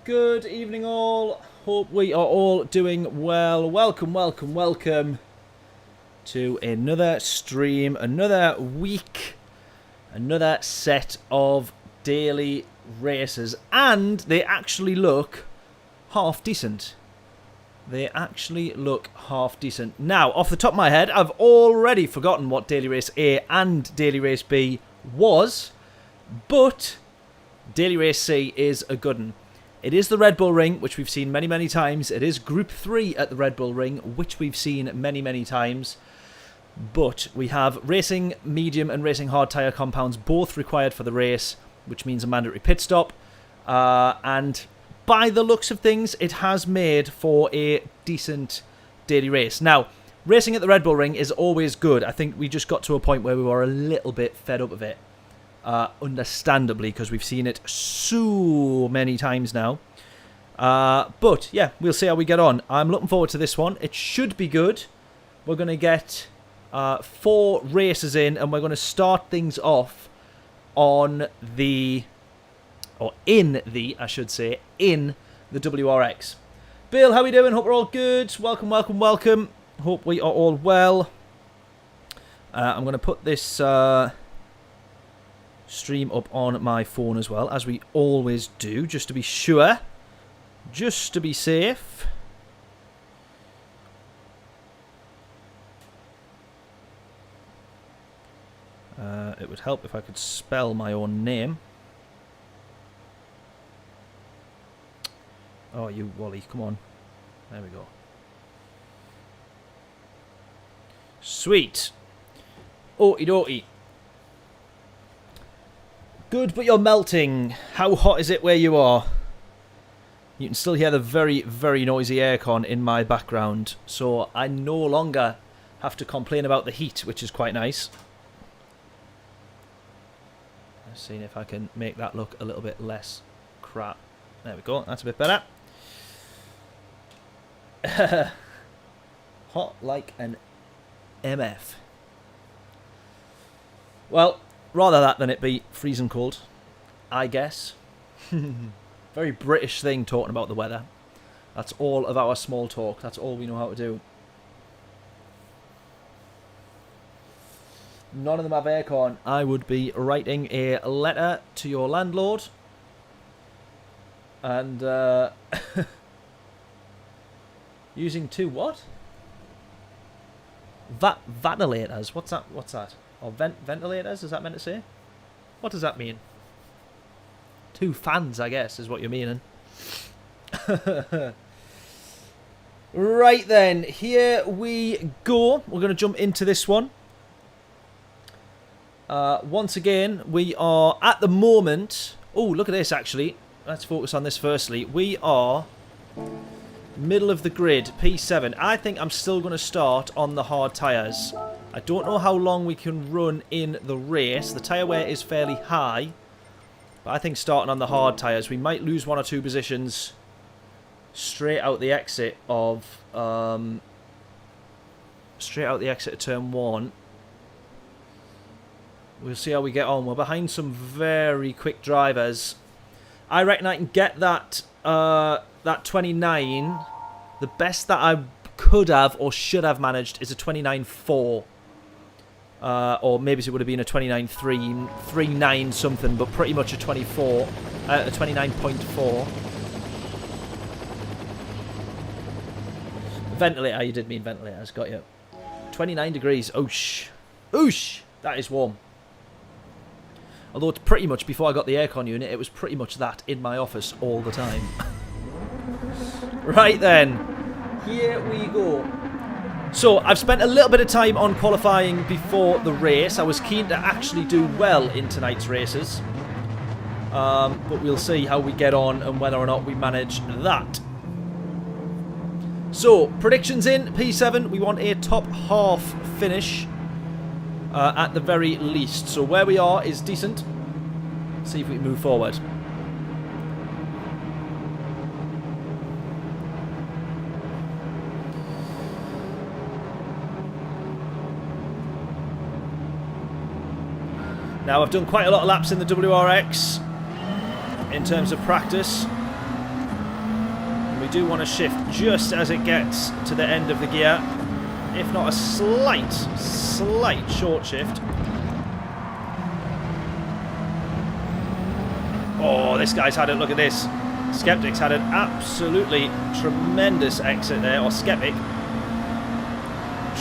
Good evening all. Hope we are all doing well. Welcome to another stream, another week, another set of daily races. And they actually look half decent. Now, off the top of my head, I've already forgotten what Daily Race A and Daily Race B was. But Daily Race C is a good one. It is the Red Bull Ring, which we've seen many, many times. It is Group 3 at the Red Bull Ring, which we've seen many, many times. But we have racing medium and racing hard tyre compounds both required for the race, which means a mandatory pit stop. And by the looks of things, it has made for a decent daily race. Now, racing at the Red Bull Ring is always good. I think we just got to a point where we were a little bit fed up of it. Understandably, because we've seen it so many times now. But, yeah, we'll see how we get on. I'm looking forward to this one. It should be good. We're going to get 4 races in, and we're going to start things off on the... Or in the, I should say, in the WRX. Bill, how are we doing? Hope we're all good. Welcome. Hope we are all well. I'm going to put this... stream up on my phone as well, as we always do, just to be sure, just to be safe. It would help if I could spell my own name. Oh, you Wally, come on. There we go. Sweet. Okie dokie. Good, but you're melting. How hot is it where you are? You can still hear the very, very noisy aircon in my background, so I no longer have to complain about the heat, which is quite nice. Let's see if I can make that look a little bit less crap. There we go, that's a bit better. Hot like an MF. Well, rather that than it be freezing cold, I guess. Very British thing talking about the weather. That's all of our small talk. That's all we know how to do. None of them have aircon. I would be writing a letter to your landlord. And using 2 what? Ventilators. What's that? Or ventilators, is that meant to say? What does that mean? 2 fans, I guess, is what you're meaning. Right then, here we go. We're going to jump into this one. Once again, we are at the moment... Oh, look at this, actually. Let's focus on this firstly. We are middle of the grid, P7. I think I'm still going to start on the hard tyres. I don't know how long we can run in the race. The tyre wear is fairly high. But I think starting on the hard tyres, we might lose 1 or 2 positions straight out the exit of... straight out the exit of turn 1. We'll see how we get on. We're behind some very quick drivers. I reckon I can get that, that 29. The best that I could have or should have managed is a 29.4. Or maybe it would have been a 29.39 something, but pretty much a 24, a 29.4. Ventilator, you did mean ventilators, got you. 29 degrees, oosh. Oosh, that is warm. Although it's pretty much, before I got the aircon unit, it was pretty much that in my office all the time. Right then, here we go. So, I've spent a little bit of time on qualifying before the race. I was keen to actually do well in tonight's races. But we'll see how we get on and whether or not we manage that. So, predictions in P7. We want a top half finish at the very least. So, where we are is decent. See if we can move forward. Now, I've done quite a lot of laps in the WRX in terms of practice. do want to shift just as it gets to the end of the gear. If not a slight short shift. Oh, this guy's had it. Look at this. Skeptic's had an absolutely tremendous exit there. Or Skeptic.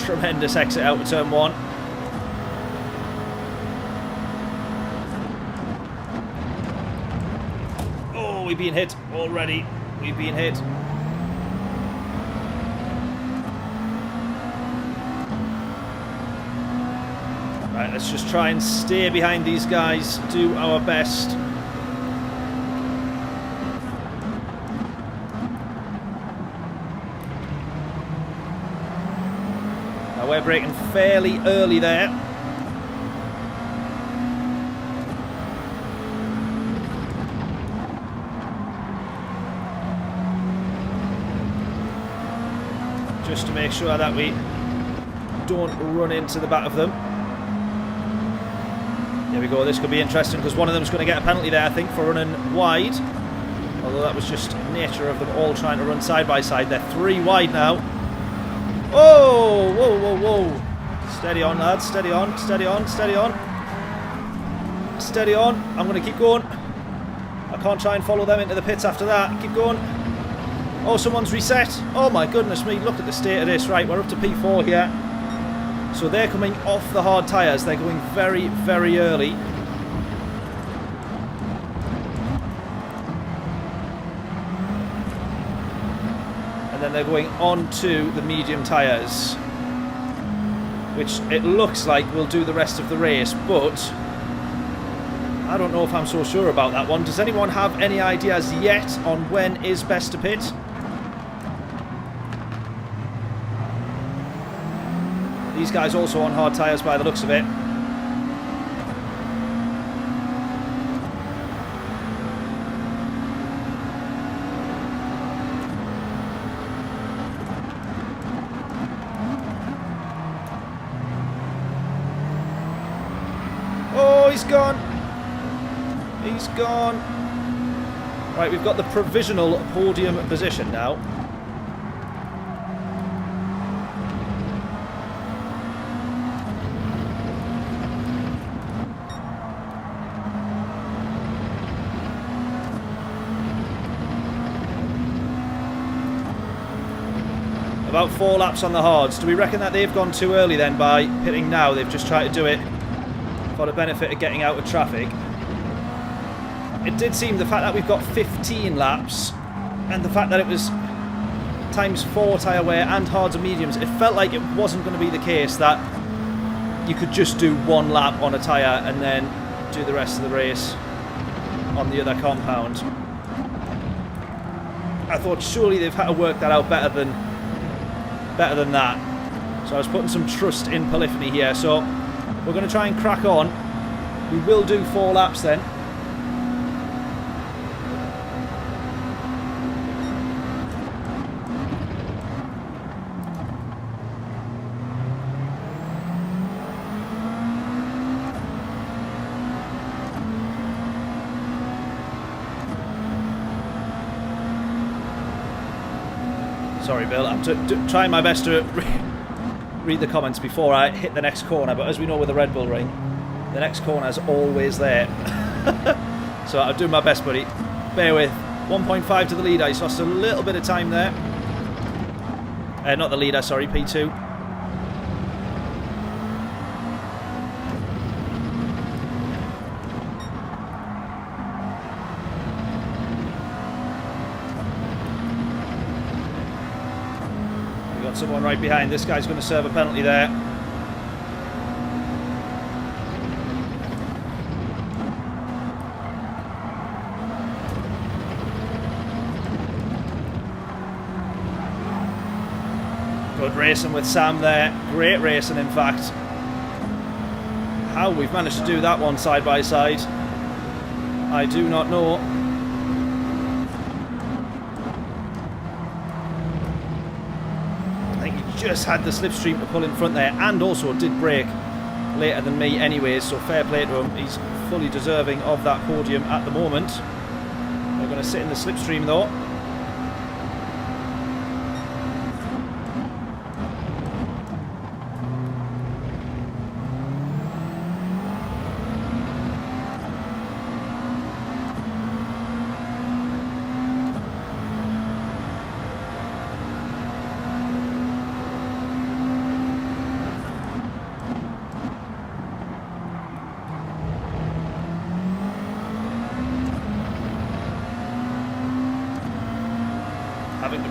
Tremendous exit out of turn 1. Oh, we've been hit already. We've been hit. Right, let's just try and stay behind these guys. Do our best. Now we're braking fairly early there. Just to make sure that we don't run into the back of them. There we go, this could be interesting because one of them is going to get a penalty there, I think, for running wide. Although that was just nature of them all trying to run side by side. They're 3 wide now. Oh, whoa, whoa, whoa. Steady on, lads, steady on, steady on, steady on. Steady on, I'm going to keep going. I can't try and follow them into the pits after that. Keep going. Oh, someone's reset. Oh my goodness me, look at the state of this. Right, we're up to P4 here. So they're coming off the hard tyres. They're going very, very early. And then they're going on to the medium tyres, which it looks like will do the rest of the race, but I don't know if I'm so sure about that one. Does anyone have any ideas yet on when is best to pit? These guys also on hard tyres by the looks of it. Oh, he's gone. He's gone. Right, we've got the provisional podium position now. About 4 laps on the hards. Do we reckon that they've gone too early then by pitting now? They've just tried to do it for the benefit of getting out of traffic. It did seem the fact that we've got 15 laps and the fact that it was ×4 tyre wear and hards and mediums, it felt like it wasn't going to be the case that you could just do 1 lap on a tyre and then do the rest of the race on the other compound. I thought surely they've had to work that out better than that. So I was putting some trust in polyphony here. So we're going to try and crack on. We will do 4 laps then. Sorry, Bill, I'm trying my best to read the comments before I hit the next corner, but as we know with the Red Bull ring, the next corner is always there. So I'll do my best, buddy. Bear with. 1.5 to the leader. He's lost a little bit of time there. Not the leader, sorry, P2. Someone right behind. This guy's going to serve a penalty there. Good racing with Sam there. Great racing, in fact. How we've managed to do that one side by side, I do not know. Just had the slipstream to pull in front there, and also did brake later than me anyways, so fair play to him. He's fully deserving of that podium at the moment. We're going to sit in the slipstream though.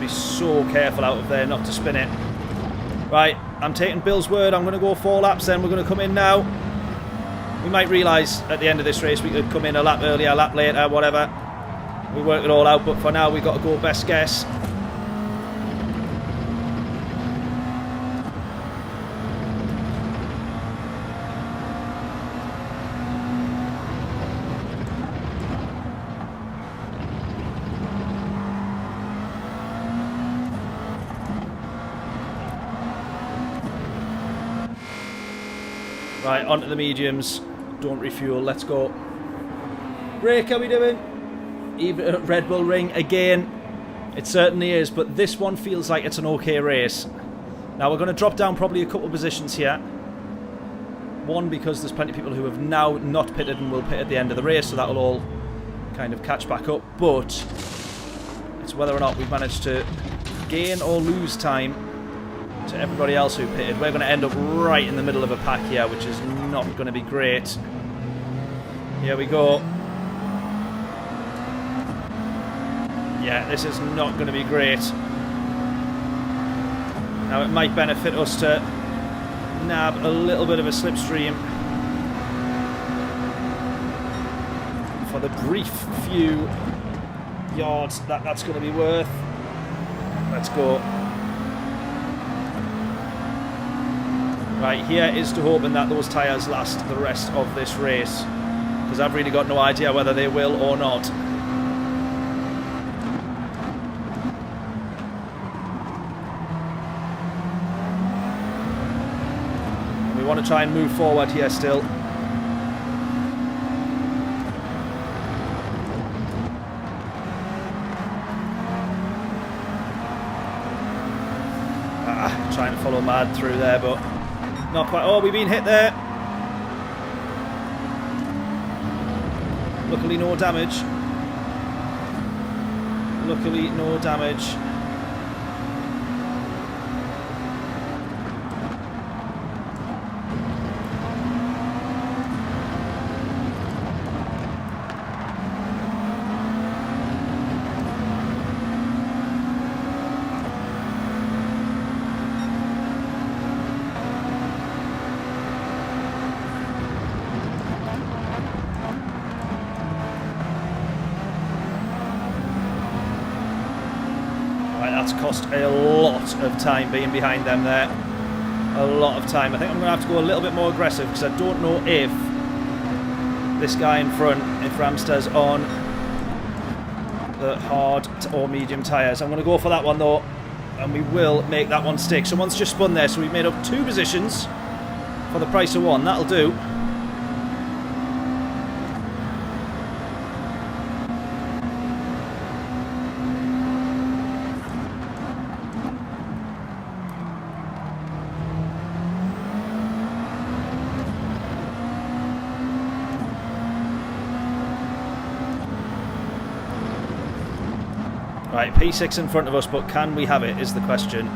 be so careful out of there not to spin it. Right, I'm taking Bill's word. I'm going to go 4 laps then. We're going to come in now. We might realise at the end of this race we could come in a lap earlier, a lap later, whatever. We work it all out, but for now we've got to go best guess. Right, onto the mediums. Don't refuel. Let's go. Brake, how we doing? Even at Red Bull Ring again. It certainly is, but this one feels like it's an okay race. Now we're going to drop down probably a couple of positions here. One, because there's plenty of people who have now not pitted and will pit at the end of the race, so that will all kind of catch back up. But it's whether or not we've managed to gain or lose time to everybody else who pitted. We're going to end up right in the middle of a pack here, which is not going to be great. Here we go. Yeah, this is not going to be great. Now it might benefit us to nab a little bit of a slipstream for the brief few yards that's going to be worth. Let's go. Right, here is to hoping that those tyres last the rest of this race, because I've really got no idea whether they will or not. We want to try and move forward here still. Trying to follow Mad through there, but not quite. Oh, we've been hit there. Luckily no damage. Luckily no damage. That's cost a lot of time being behind them there. A lot of time. I think I'm going to have to go a little bit more aggressive, because I don't know if this guy in front, if Ramster's on the hard or medium tyres. I'm going to go for that one though, and we will make that one stick. Someone's just spun there, so we've made up 2 positions for the price of 1. That'll do. Right, P6 in front of us, but can we have it is the question.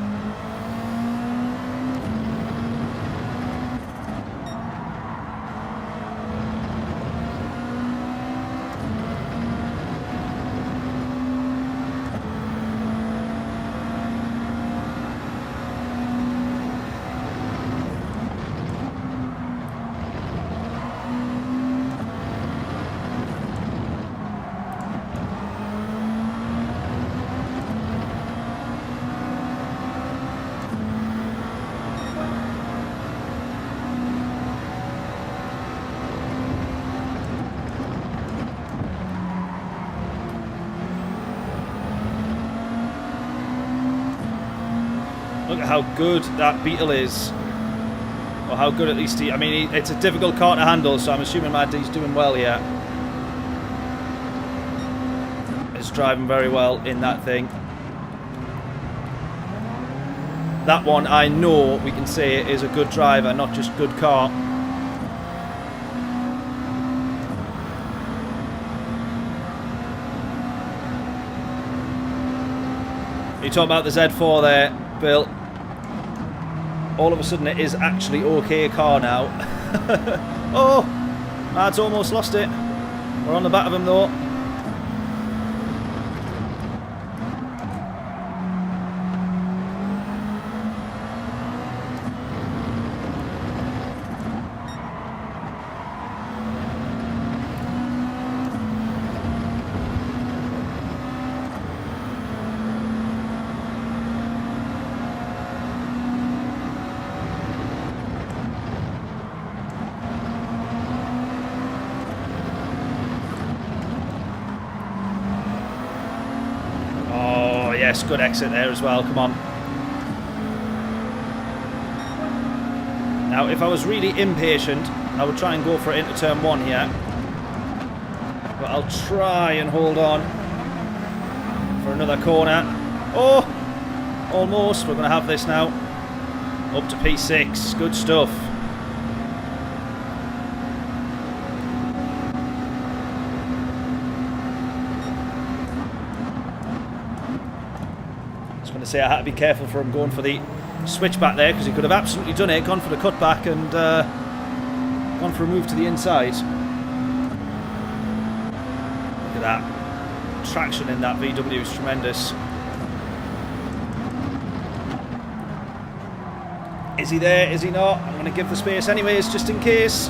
Look at how good that Beetle is. Or how good at least he... I mean, it's a difficult car to handle, so I'm assuming Mad D's doing well here. He's driving very well in that thing. That one, I know we can say is a good driver, not just good car. You're talking about the Z4 there, Bill. All of a sudden it is actually okay car now. Oh, Mad's almost lost it. We're on the back of him though. yes, good exit there as well. Come on. Now, if I was really impatient, I would try and go for it into turn 1 here. But I'll try and hold on for another corner. Oh! Almost. We're going to have this now. Up to P6. Good stuff. I was going to say I had to be careful for him going for the switch back there, because he could have absolutely done it, gone for the cutback and gone for a move to the inside. Look at that. Traction in that VW is tremendous. Is he there? Is he not? I'm going to give the space anyways, just in case.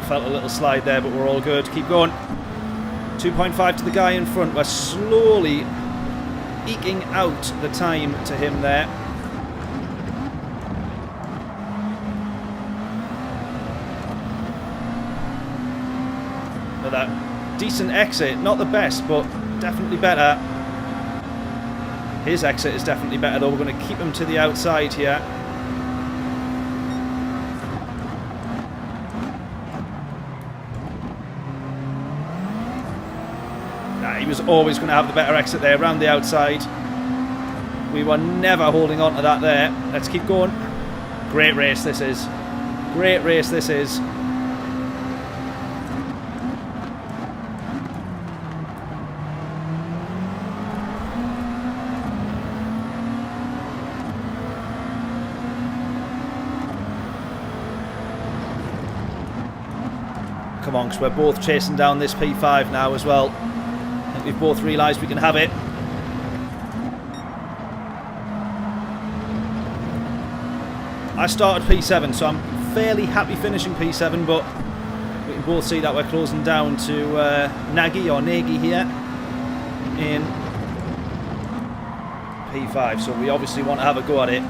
Felt a little slide there, but we're all good. Keep going. 2.5 to the guy in front. We're slowly eking out the time to him there. Another decent exit. Not the best, but definitely better. His exit is definitely better, though. We're going to keep him to the outside here. He was always going to have the better exit there, around the outside. We were never holding on to that there. Let's keep going. Great race this is. Great race this is. Come on, because we're both chasing down this P5 now as well. We've both realised we can have it. I started P7, so I'm fairly happy finishing P7, but we can both see that we're closing down to Nagy here in P5, so we obviously want to have a go at it.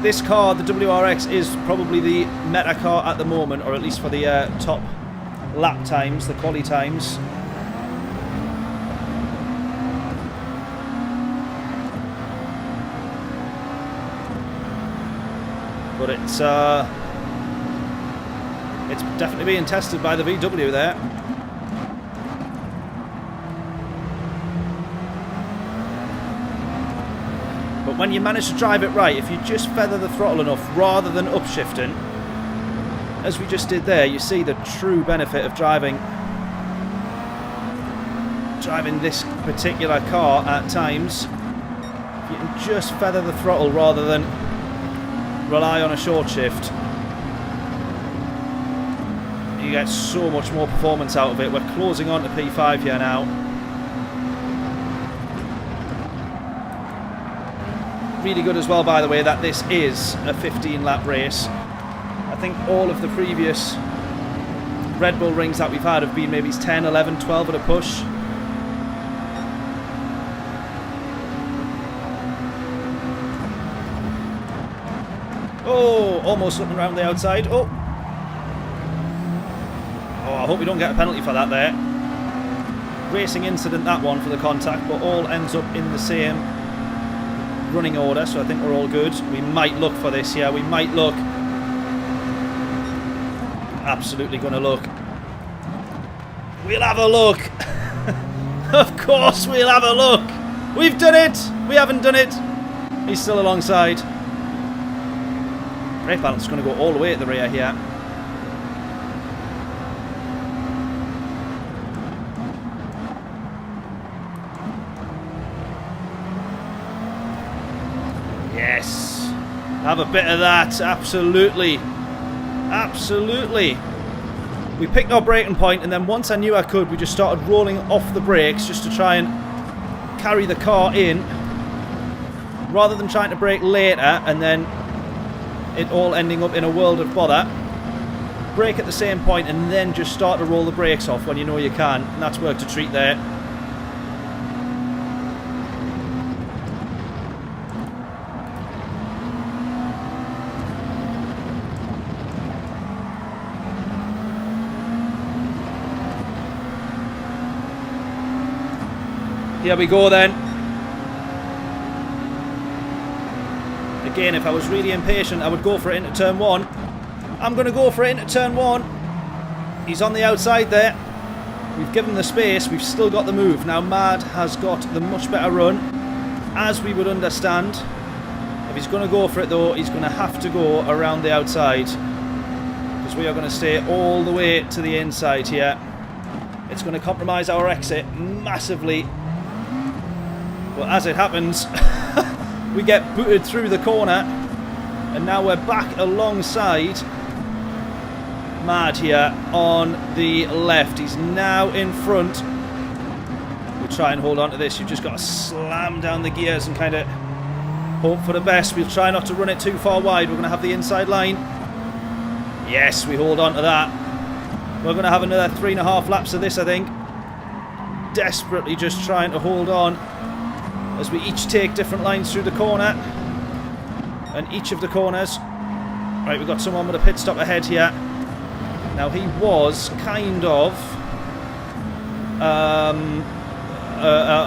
This car, the WRX, is probably the meta car at the moment, or at least for the top lap times, the quali times. But it's definitely being tested by the VW there. But when you manage to drive it right, if you just feather the throttle enough rather than upshifting, as we just did there, you see the true benefit of driving this particular car at times. If you can just feather the throttle rather than rely on a short shift, you get so much more performance out of it. We're closing on to P5 here now. Really good as well, by the way, that this is a 15-lap race. I think all of the previous Red Bull rings that we've had have been maybe 10, 11, 12 at a push. Oh, almost looking around the outside. Oh, I hope we don't get a penalty for that there. Racing incident, that one, for the contact, but all ends up in the same running order, so I think we're all good. We might look for this, yeah, we might look. absolutely going to look. We'll have a look. Of course we'll have a look. We've done it. We haven't done it. He's still alongside. Brake balance is going to go all the way at the rear here. Yes. Have a bit of that. Absolutely. Absolutely. We picked our braking point, and then once I knew I could, we just started rolling off the brakes just to try and carry the car in, rather than trying to brake later and then it all ending up in a world of bother. Brake at the same point and then just start to roll the brakes off when you know you can, and that's worked a treat there. Here we go then. Again, if I was really impatient, I would go for it into turn one. I'm going to go for it into turn one. He's on the outside there. We've given the space. We've still got the move. Now, Mad has got the much better run, as we would understand. If he's going to go for it, though, he's going to have to go around the outside, because we are going to stay all the way to the inside here. It's going to compromise our exit massively. But as it happens, we get booted through the corner, and now we're back alongside Mad here on the left. He's now in front. We'll try and hold on to this. You've just got to slam down the gears and kind of hope for the best. We'll try not to run it too far wide. We're going to have the inside line. Yes, we hold on to that. We're going to have another 3.5 laps of this, I think. Desperately just trying to hold on, as we each take different lines through the corner, and each of the corners. Right, we've got someone with a pit stop ahead here. Now, he was kind of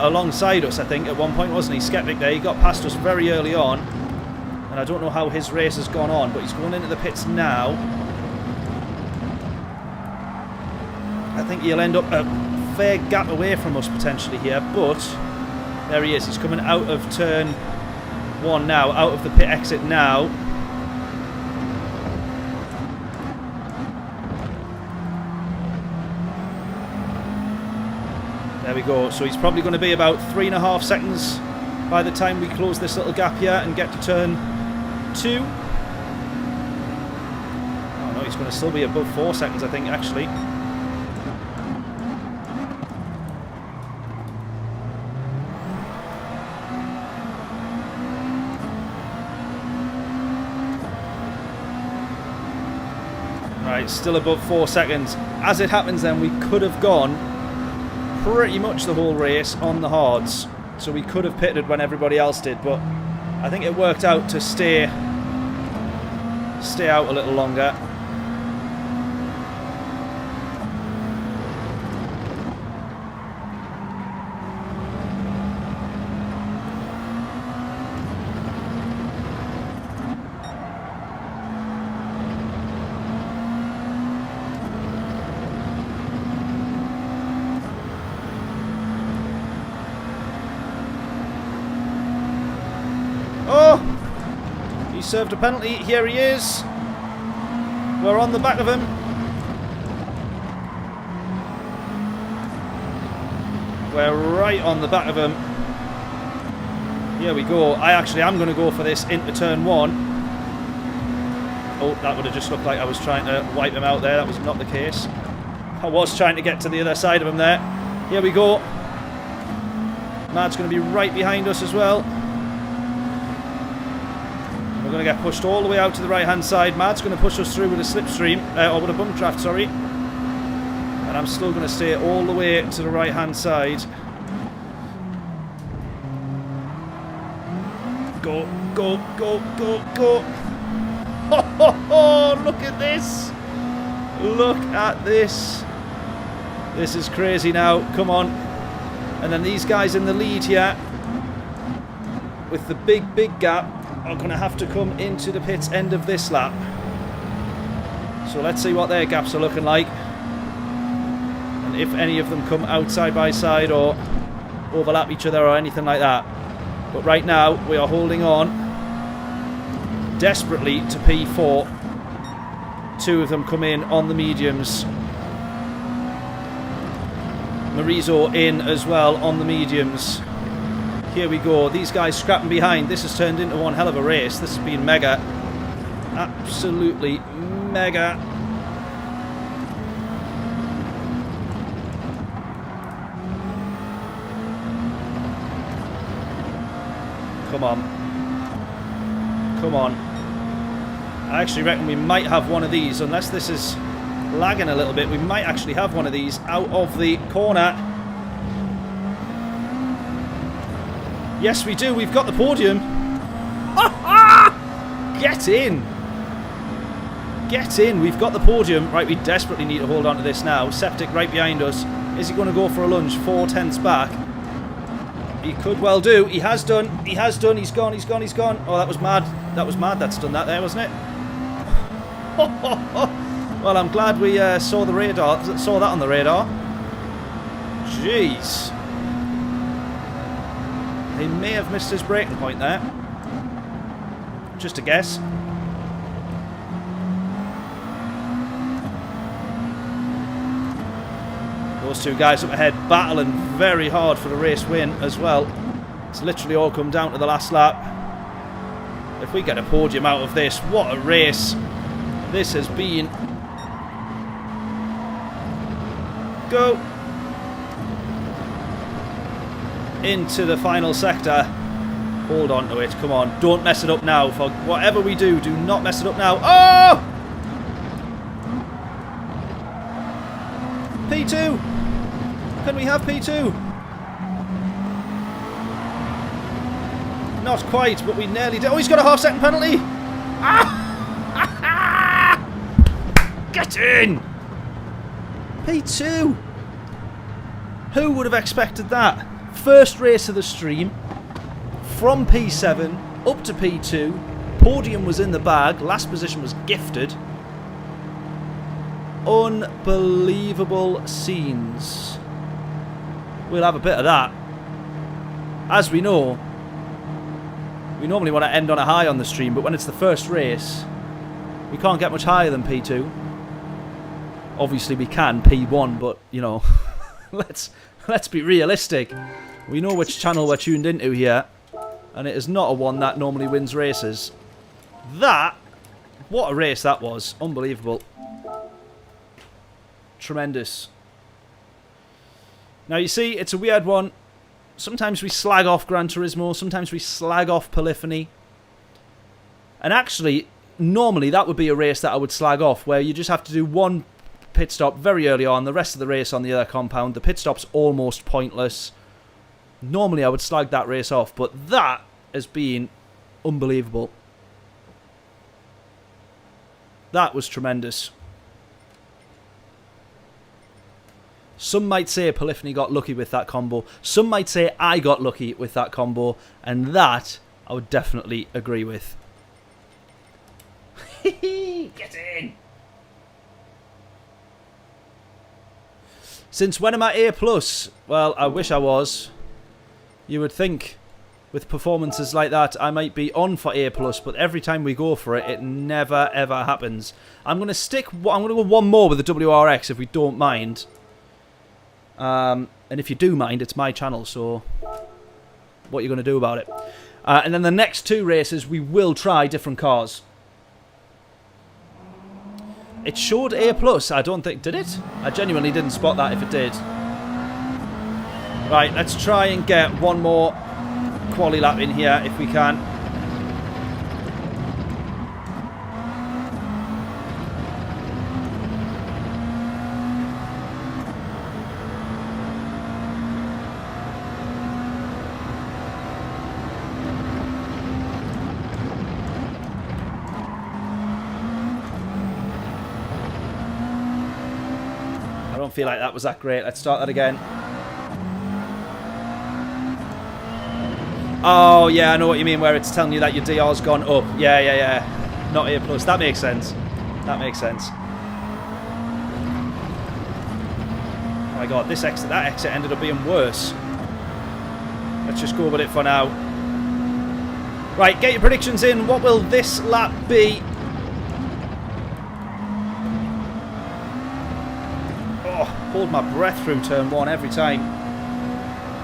alongside us, I think, at one point, wasn't he? Skeptic there. He got past us very early on, and I don't know how his race has gone on, but he's going into the pits now. I think he'll end up a fair gap away from us potentially here, but there he is. He's coming out of turn one now, out of the pit exit now. There we go. So he's probably going to be about 3.5 seconds by the time we close this little gap here and get to turn 2. Oh no, he's going to still be above 4 seconds, I think, actually. Right, still above 4 seconds. As it happens then, we could have gone pretty much the whole race on the hards. So we could have pitted when everybody else did, but I think it worked out to stay out a little longer. Served a penalty. Here he is. We're on the back of him. We're right on the back of him. Here we go. I actually am going to go for this into turn 1. Oh, that would have just looked like I was trying to wipe him out there. That was not the case. I was trying to get to the other side of him there. Here we go. Mad's going to be right behind us as well. We're going to get pushed all the way out to the right hand side. Mad's going to push us through with a slipstream, or with a bump draft, sorry. And I'm still going to stay all the way to the right hand side. Go, go, go, go, go. Ho, ho, ho, look at this. Look at this. This is crazy now. Come on. And then these guys in the lead here, with the big gap, are going to have to come into the pits end of this lap. So let's see what their gaps are looking like. And if any of them come out side by side or overlap each other or anything like that. But right now, we are holding on desperately to P4. Two of them come in on the mediums. Marizo in as well on the mediums. Here we go. These guys scrapping behind. This has turned into one hell of a race. This has been mega. Absolutely mega. Come on. Come on. I actually reckon we might have one of these, unless this is lagging a little bit. We might actually have one of these out of the corner. Yes, we do. We've got the podium. Get in. Get in. We've got the podium. Right, we desperately need to hold on to this now. Septic right behind us. Is he going to go for a lunge? 4/10 back. He could well do. He has done. He has done. He's gone. He's gone. He's gone. Oh, that was mad. That was mad. That's done that there, wasn't it? Well, I'm glad we saw the radar. Saw that on the radar. Jeez. He may have missed his braking point there. Just a guess. Those two guys up ahead battling very hard for the race win as well. It's literally all come down to the last lap. If we get a podium out of this, what a race this has been. Go into the final sector. Hold on to it. Come on. Don't mess it up now. For whatever we do, do not mess it up now. Oh! P2. Can we have P2? Not quite, but we nearly did. Oh, he's got a half-second penalty. Ah! Get in! P2. Who would have expected that? First race of the stream. From P7 up to P2. Podium was in the bag. Last position was gifted. Unbelievable scenes. We'll have a bit of that. As we know, we normally want to end on a high on the stream, but when it's the first race, we can't get much higher than P2. Obviously we can P1, but you know, let's be realistic. We know which channel we're tuned into here, and it is not a one that normally wins races. That, what a race that was. Unbelievable. Tremendous. Now you see, it's a weird one. Sometimes we slag off Gran Turismo, sometimes we slag off Polyphony. And actually, normally that would be a race that I would slag off, where you just have to do one pit stop very early on, the rest of the race on the other compound. The pit stop's almost pointless. Normally I would slag that race off, but that has been unbelievable. That was tremendous. Some might say Polyphony got lucky with that combo. Some might say I got lucky with that combo. And that I would definitely agree with. Get in! Since when am I A+? Well, I wish I was. You would think with performances like that I might be on for A+, but every time we go for it, it never ever happens. I'm going to go one more with the WRX if we don't mind. And if you do mind, it's my channel, so what are you going to do about it? And then the next two races, we will try different cars. It showed A+. I don't think... Did it? I genuinely didn't spot that if it did. Right, let's try and get one more quali lap in here if we can. I don't feel like that was that great. Let's start that again. Oh, yeah, I know what you mean, where it's telling you that your DR's gone up. Yeah. Not A+. That makes sense. That makes sense. My God, that exit ended up being worse. Let's just go with it for now. Right, get your predictions in. What will this lap be? Oh, hold my breath through turn 1 every time.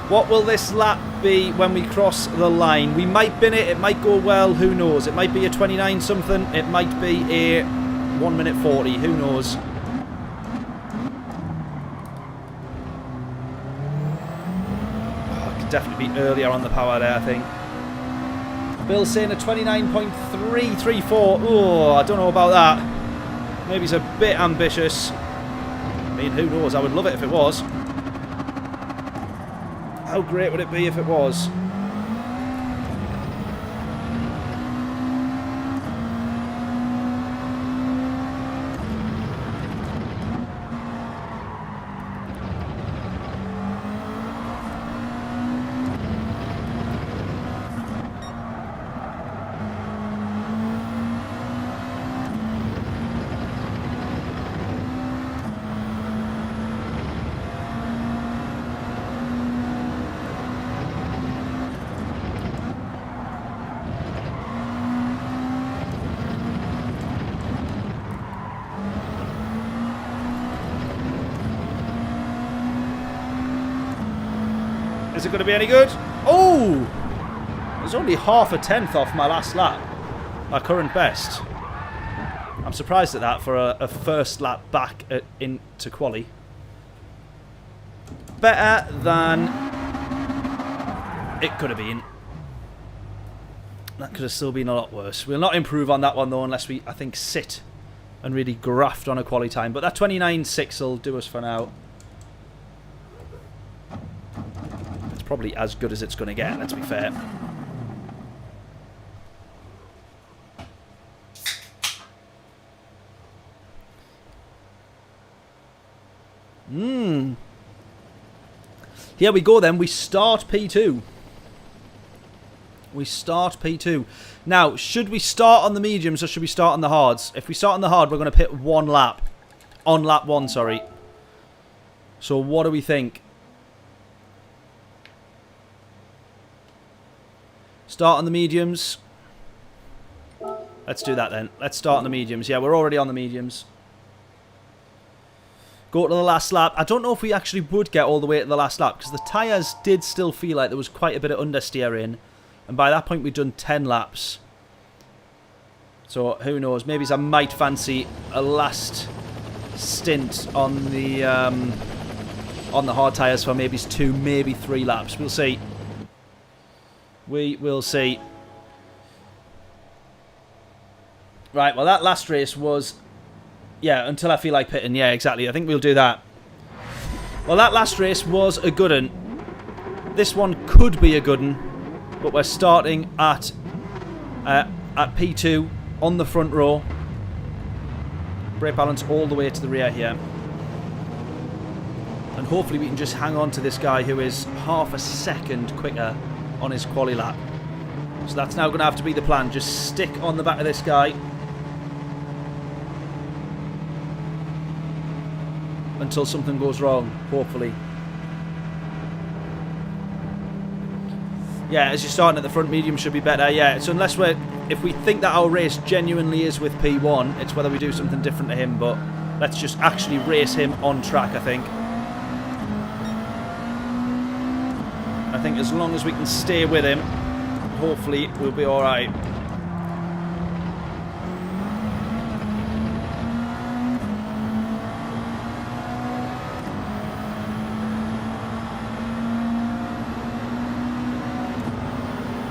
What will this lap be when we cross the line? We might bin it. It might go well. Who knows? It might be a 29 something. It might be a 1 minute 40. Who knows? Definitely be earlier on the power there, I think. Bill's saying a 29.334. Oh, I don't know about that. Maybe it's a bit ambitious. I mean, who knows? I would love it if it was. How great would it be if it was? Is it going to be any good? Oh! There's only half a tenth off my last lap. My current best. I'm surprised at that for a first lap back into quali. Better than it could have been. That could have still been a lot worse. We'll not improve on that one though unless we, I think, sit and really graft on a quali time. But that 29.6 will do us for now. Probably as good as it's going to get, let's be fair. Here we go then, we start P2. We start P2. Now, should we start on the mediums or should we start on the hards? If we start on the hard, we're going to pit one lap. On lap 1, sorry. So what do we think? Start on the mediums. Let's do that then. Let's start on the mediums. Yeah, we're already on the mediums. Go to the last lap. I don't know if we actually would get all the way to the last lap because the tyres did still feel like there was quite a bit of understeering. And by that point, we'd done 10 laps. So who knows? Maybe I might fancy a last stint on the hard tyres for maybe 2, maybe 3 laps. We'll see. We will see. Right, well that last race was... Yeah, until I feel like pitting. Yeah, exactly. I think we'll do that. Well, that last race was a good one. This one could be a good one. But we're starting at P2 on the front row. Brake balance all the way to the rear here. And hopefully we can just hang on to this guy who is half a second quicker on his quali lap. So that's now going to have to be the plan. Just stick on the back of this guy until something goes wrong, hopefully. Yeah, as you're starting at the front, medium should be better. Yeah, so if we think that our race genuinely is with P1, it's whether we do something different to him, but let's just actually race him on track, I think. I think as long as we can stay with him, hopefully we'll be alright.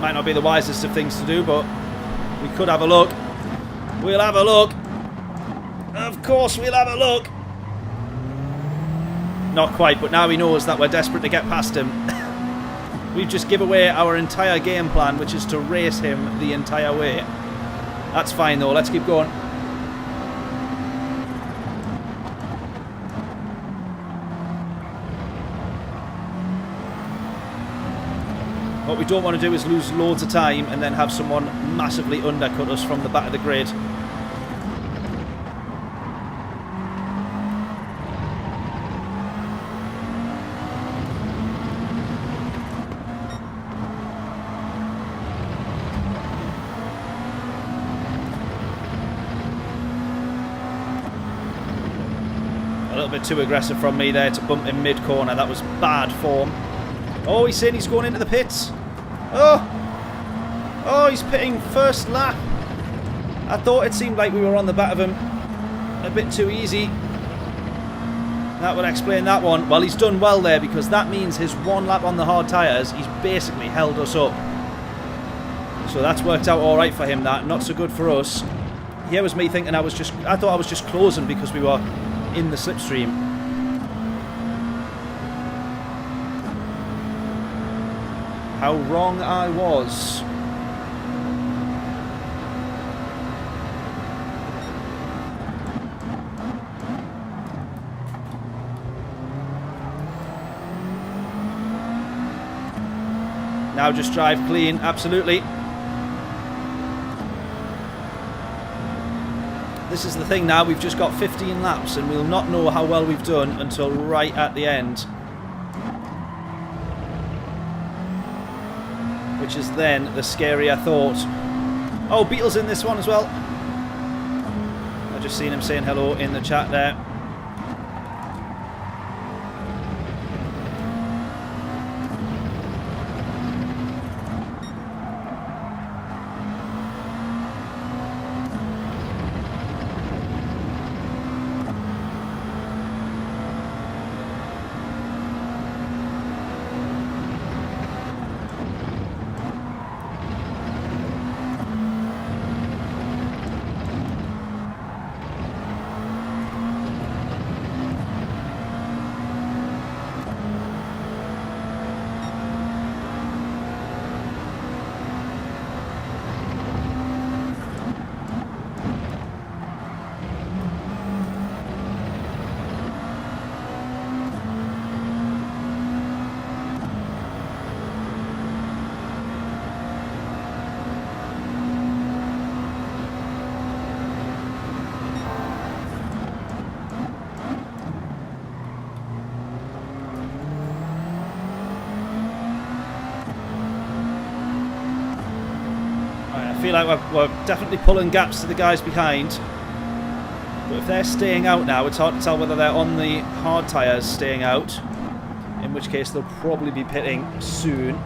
Might not be the wisest of things to do, but we could have a look. We'll have a look. Of course we'll have a look. Not quite, but now he knows that we're desperate to get past him. We've just give away our entire game plan, which is to race him the entire way. That's fine though, let's keep going. What we don't want to do is lose loads of time and then have someone massively undercut us from the back of the grid. little bit too aggressive from me there to bump him mid-corner. That was bad form. Oh, he's saying he's going into the pits. Oh, he's pitting first lap. I thought it seemed like we were on the back of him a bit too easy. That would explain that one. Well, he's done well there because that means his 1 lap on the hard tyres, he's basically held us up. So that's worked out alright for him, that. Not so good for us. Here was me thinking I thought I was just closing because we were in the slipstream. How wrong I was. Now just drive clean, absolutely. This is the thing now, we've just got 15 laps and we'll not know how well we've done until right at the end. Which is then the scarier thought. Oh, Beetle's in this one as well. I just seen him saying hello in the chat there. I feel like we're definitely pulling gaps to the guys behind. But if they're staying out now, it's hard to tell whether they're on the hard tyres staying out, in which case they'll probably be pitting soon,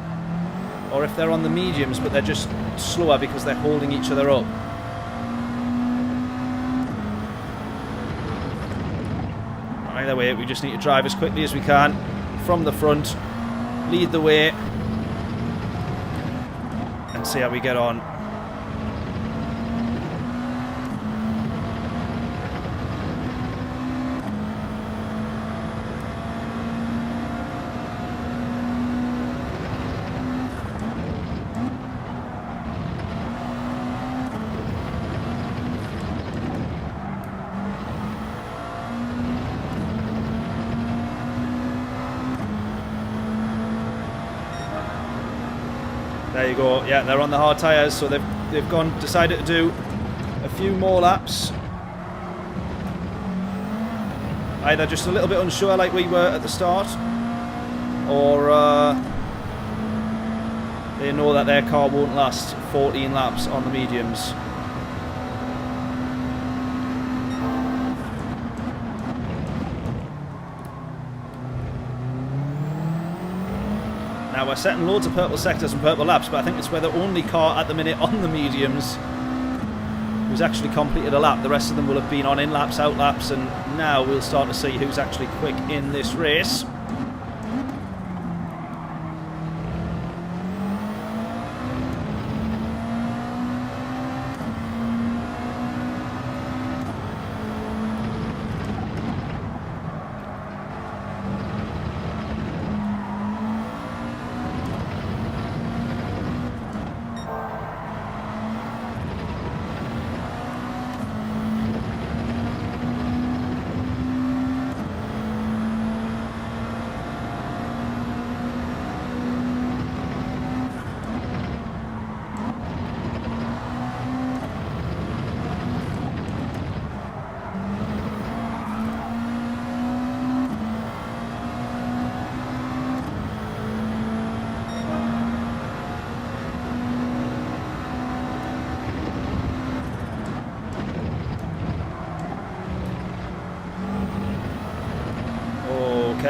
or if they're on the mediums but they're just slower because they're holding each other up. Either way, we just need to drive as quickly as we can from the front, lead the way, and see how we get on. There you go. Yeah, they're on the hard tyres, so they've decided to do a few more laps. Either just a little bit unsure like we were at the start, or they know that their car won't last 14 laps on the mediums. Now we're setting loads of purple sectors and purple laps, but I think it's we're the only car at the minute on the mediums who's actually completed a lap. The rest of them will have been on in laps, out laps, and now we'll start to see who's actually quick in this race.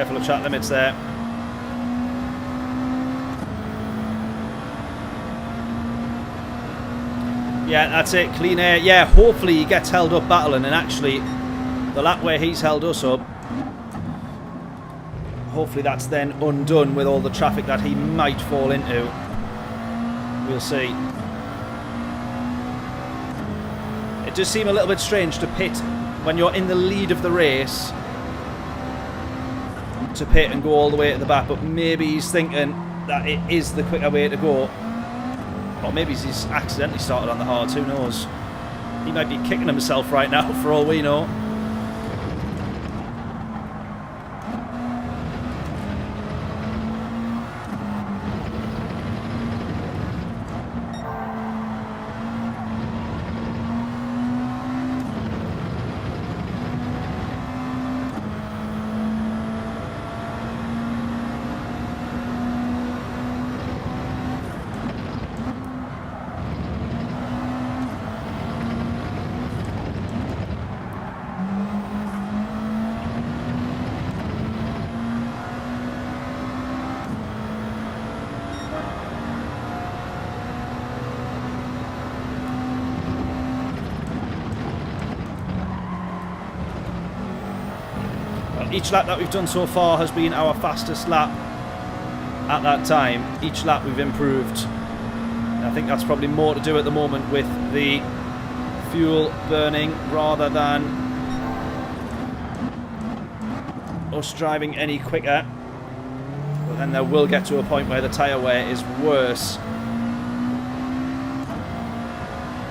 Careful of track limits there. Yeah, that's it. Clean air. Yeah, hopefully he gets held up battling, and actually the lap where he's held us up, hopefully that's then undone with all the traffic that he might fall into. We'll see. It does seem a little bit strange to pit when you're in the lead of the race, to pit and go all the way at the back, but maybe he's thinking that it is the quicker way to go. Or maybe he's accidentally started on the hards, who knows? He might be kicking himself right now for all we know. Each lap that we've done so far has been our fastest lap at that time. Each lap we've improved. I think that's probably more to do at the moment with the fuel burning rather than us driving any quicker. But then there will get to a point where the tyre wear is worse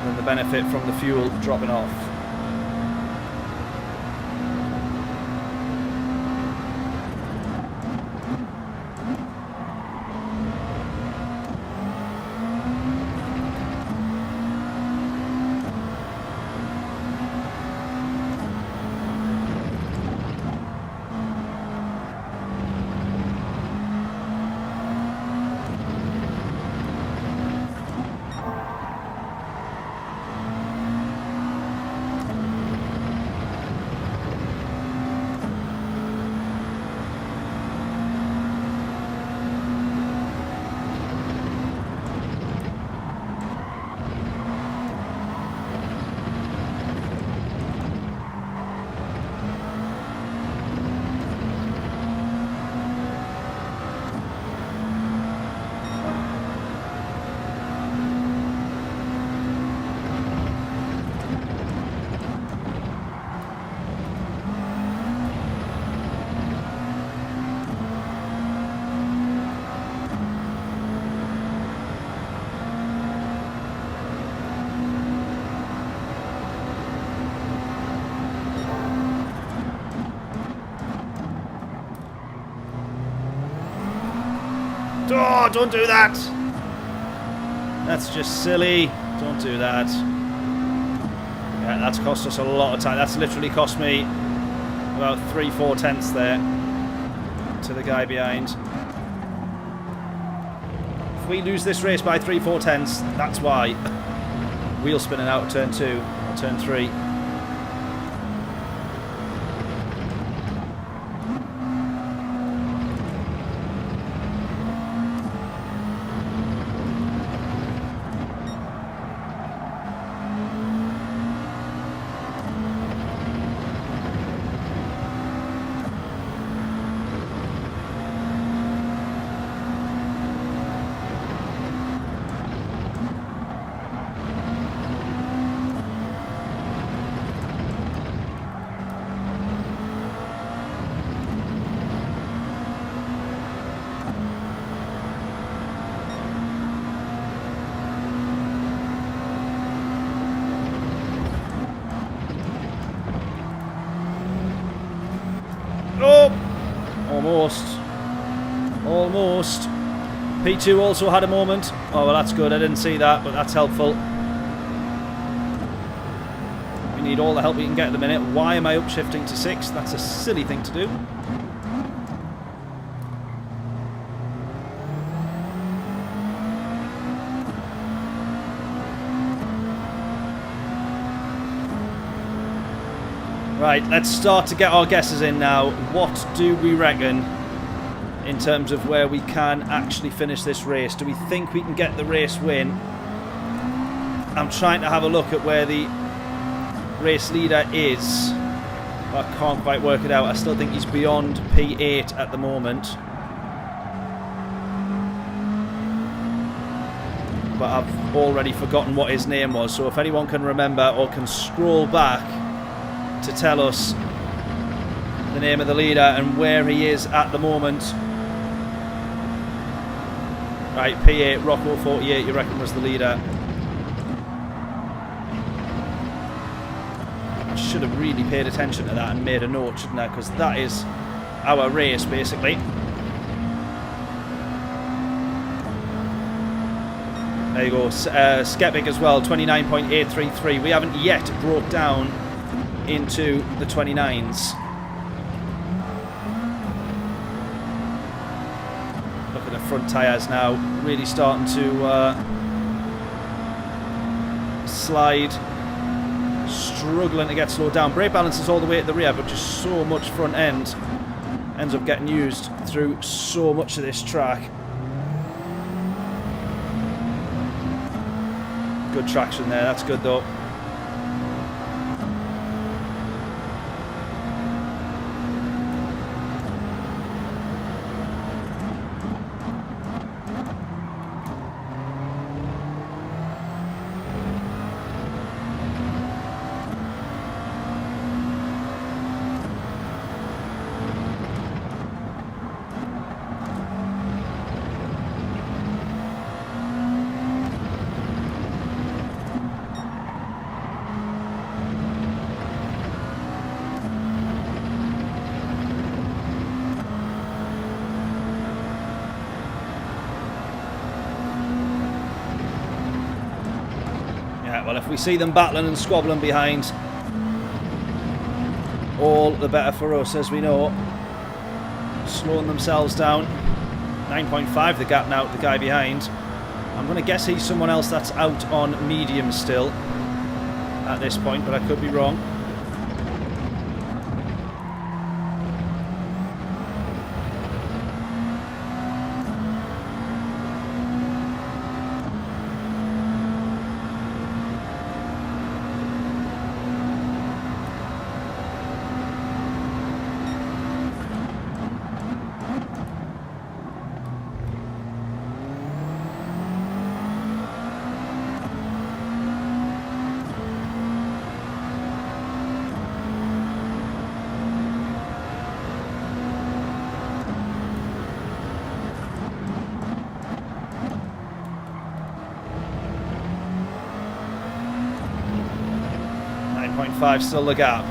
than the benefit from the fuel dropping off. Oh, don't do that! That's just silly. Don't do that. Yeah, that's cost us a lot of time. That's literally cost me about 3-4 tenths there to the guy behind. If we lose this race by 3-4 tenths, that's why. Wheel spinning out of turn 2 or turn 3. Almost. P2 also had a moment. Oh, well, that's good. I didn't see that, but that's helpful. We need all the help we can get at the minute. Why am I upshifting to 6? That's a silly thing to do. Right, let's start to get our guesses in now. What do we reckon in terms of where we can actually finish this race? Do we think we can get the race win? I'm trying to have a look at where the race leader is. I can't quite work it out. I still think he's beyond P8 at the moment. But I've already forgotten what his name was. So if anyone can remember or can scroll back to tell us the name of the leader and where he is at the moment. Right, P8, Rocco 48, you reckon was the leader. I should have really paid attention to that and made a note, shouldn't I? Because that is our race, basically. There you go. Skeptic as well, 29.833. We haven't yet broke down into the 29s. Look at the front tyres now, really starting to slide. Struggling to get slowed down. Brake balance is all the way at the rear, but just so much front end ends up getting used through so much of this track. Good traction there, that's good though. Well, if we see them battling and squabbling behind, all the better for us, as we know. Slowing themselves down. 9.5 the gap now to the guy behind. I'm going to guess he's someone else that's out on medium still at this point, but I could be wrong. Still the gap.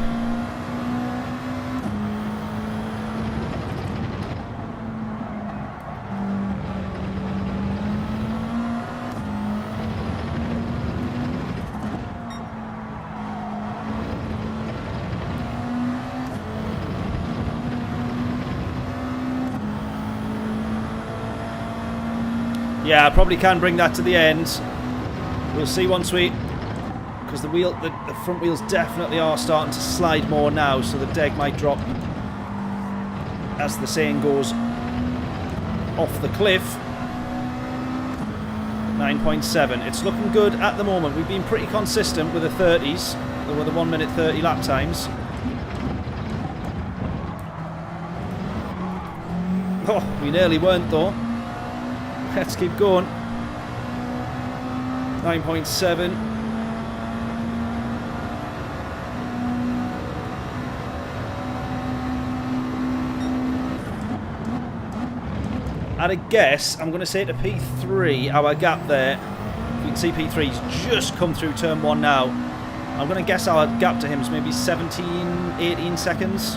Yeah, I probably can bring that to the end. We'll see once we... Because the front wheels definitely are starting to slide more now, so the deg might drop, as the saying goes, off the cliff. 9.7. It's looking good at the moment. We've been pretty consistent with the 30s, with the 1 minute 30 lap times. Oh, we nearly weren't though. Let's keep going. 9.7. At a guess, I'm going to say to P3, our gap there, you can see P3's just come through turn 1 now. I'm going to guess our gap to him is maybe 17, 18 seconds.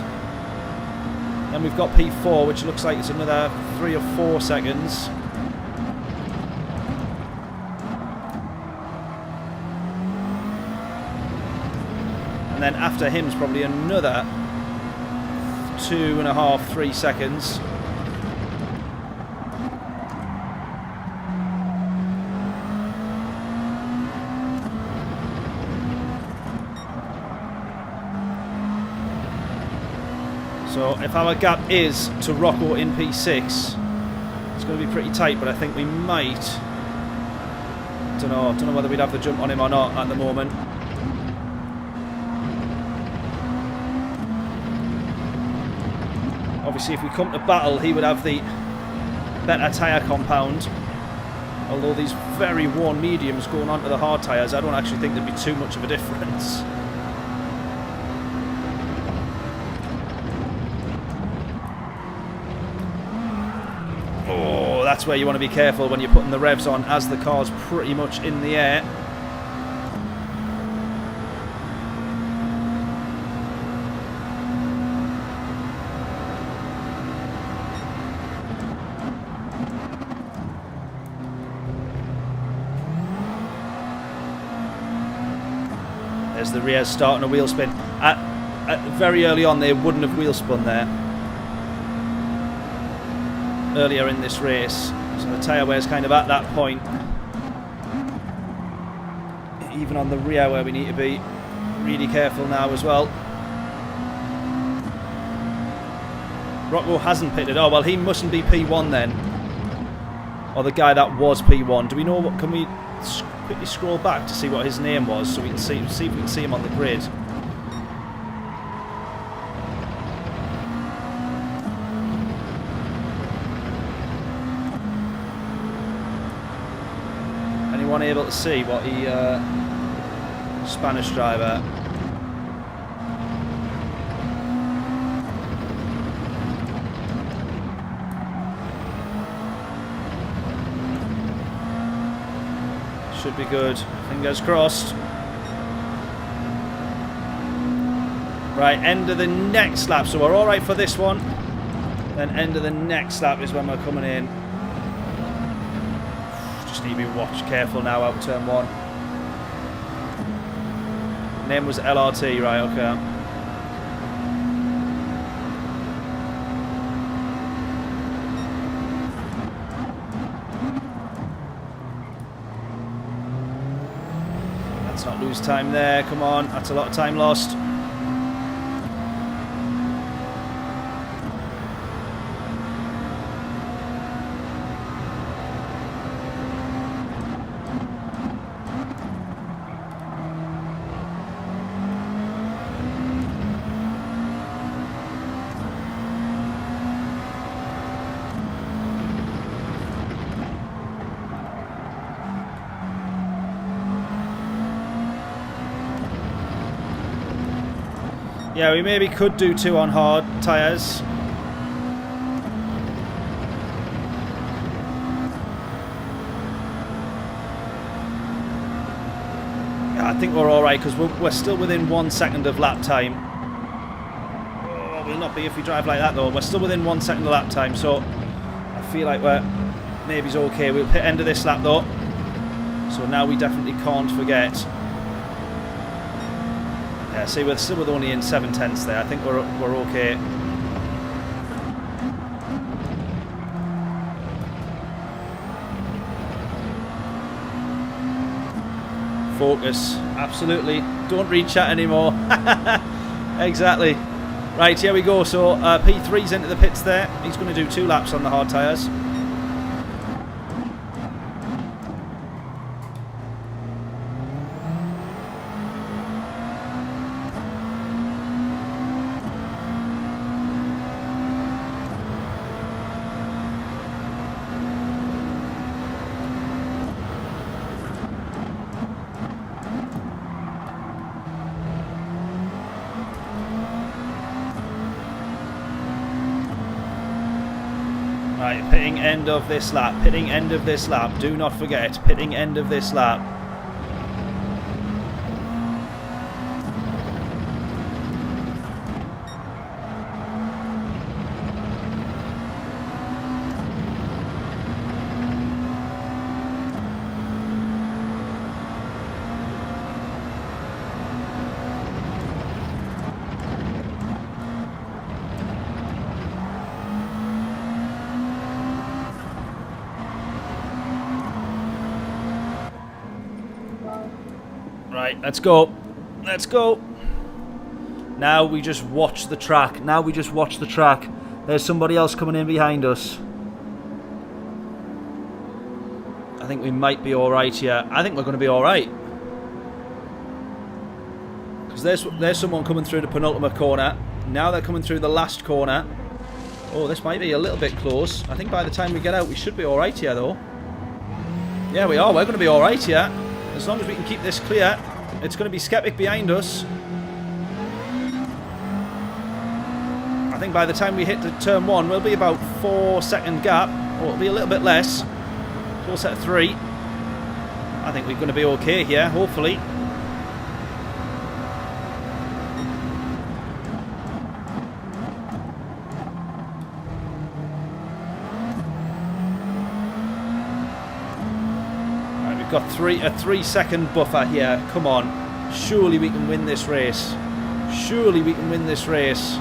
Then we've got P4, which looks like it's another 3 or 4 seconds. And then after him is probably another 2.5, 3 seconds. So if our gap is to Rocco in P6, it's going to be pretty tight, but I think we might... Don't know whether we'd have the jump on him or not at the moment. Obviously, if we come to battle, he would have the better tyre compound. Although these very worn mediums going onto the hard tyres, I don't actually think there'd be too much of a difference. Oh, that's where you want to be careful when you're putting the revs on as the car's pretty much in the air. There's the rear starting a wheel spin. Very early on, they wouldn't have wheel spun there. Earlier in this race, so the tyre wear's kind of at that point. Even on the rear where we need to be really careful now as well. Rocco hasn't pitted. Oh well, he mustn't be P1 then, or the guy that was P1. Do we know what? Can we quickly scroll back to see what his name was so we can see if we can see him on the grid? Anyone able to see what he Spanish driver? Should be good. Fingers crossed. Right, end of the next lap. So we're all right for this one. Then end of the next lap is when we're coming in. Just need to be careful now out turn 1. Name was LRT, right? Okay. Let's not lose time there. Come on, that's a lot of time lost. Yeah, we maybe could do 2 on hard tyres. Yeah, I think we're alright because we're still within 1 second of lap time. Oh, we'll not be if we drive like that though. We're still within 1 second of lap time, so I feel like we're maybe's okay. We'll hit end of this lap though. So now we definitely can't forget. Yeah, see, we're still only in 7/10 there. I think we're okay. Focus, absolutely. Don't read chat anymore. Exactly. Right, here we go. So P3's into the pits there. He's going to do 2 laps on the hard tyres. Right, pitting end of this lap, pitting end of this lap, do not forget, pitting end of this lap. Right, let's go. Let's go. Now we just watch the track. Now we just watch the track. There's somebody else coming in behind us. I think we might be alright here. I think we're going to be alright. Because there's someone coming through the penultimate corner. Now they're coming through the last corner. Oh, this might be a little bit close. I think by the time we get out, we should be alright here, though. Yeah, we are. We're going to be alright here. As long as we can keep this clear. It's going to be Skeptic behind us. I think by the time we hit the turn 1, we'll be about 4-second gap. Or it'll be a little bit less. Close at 3. I think we're going to be okay here, hopefully. Right, we've got a 3-second buffer here. Come on. Surely we can win this race. Surely we can win this race.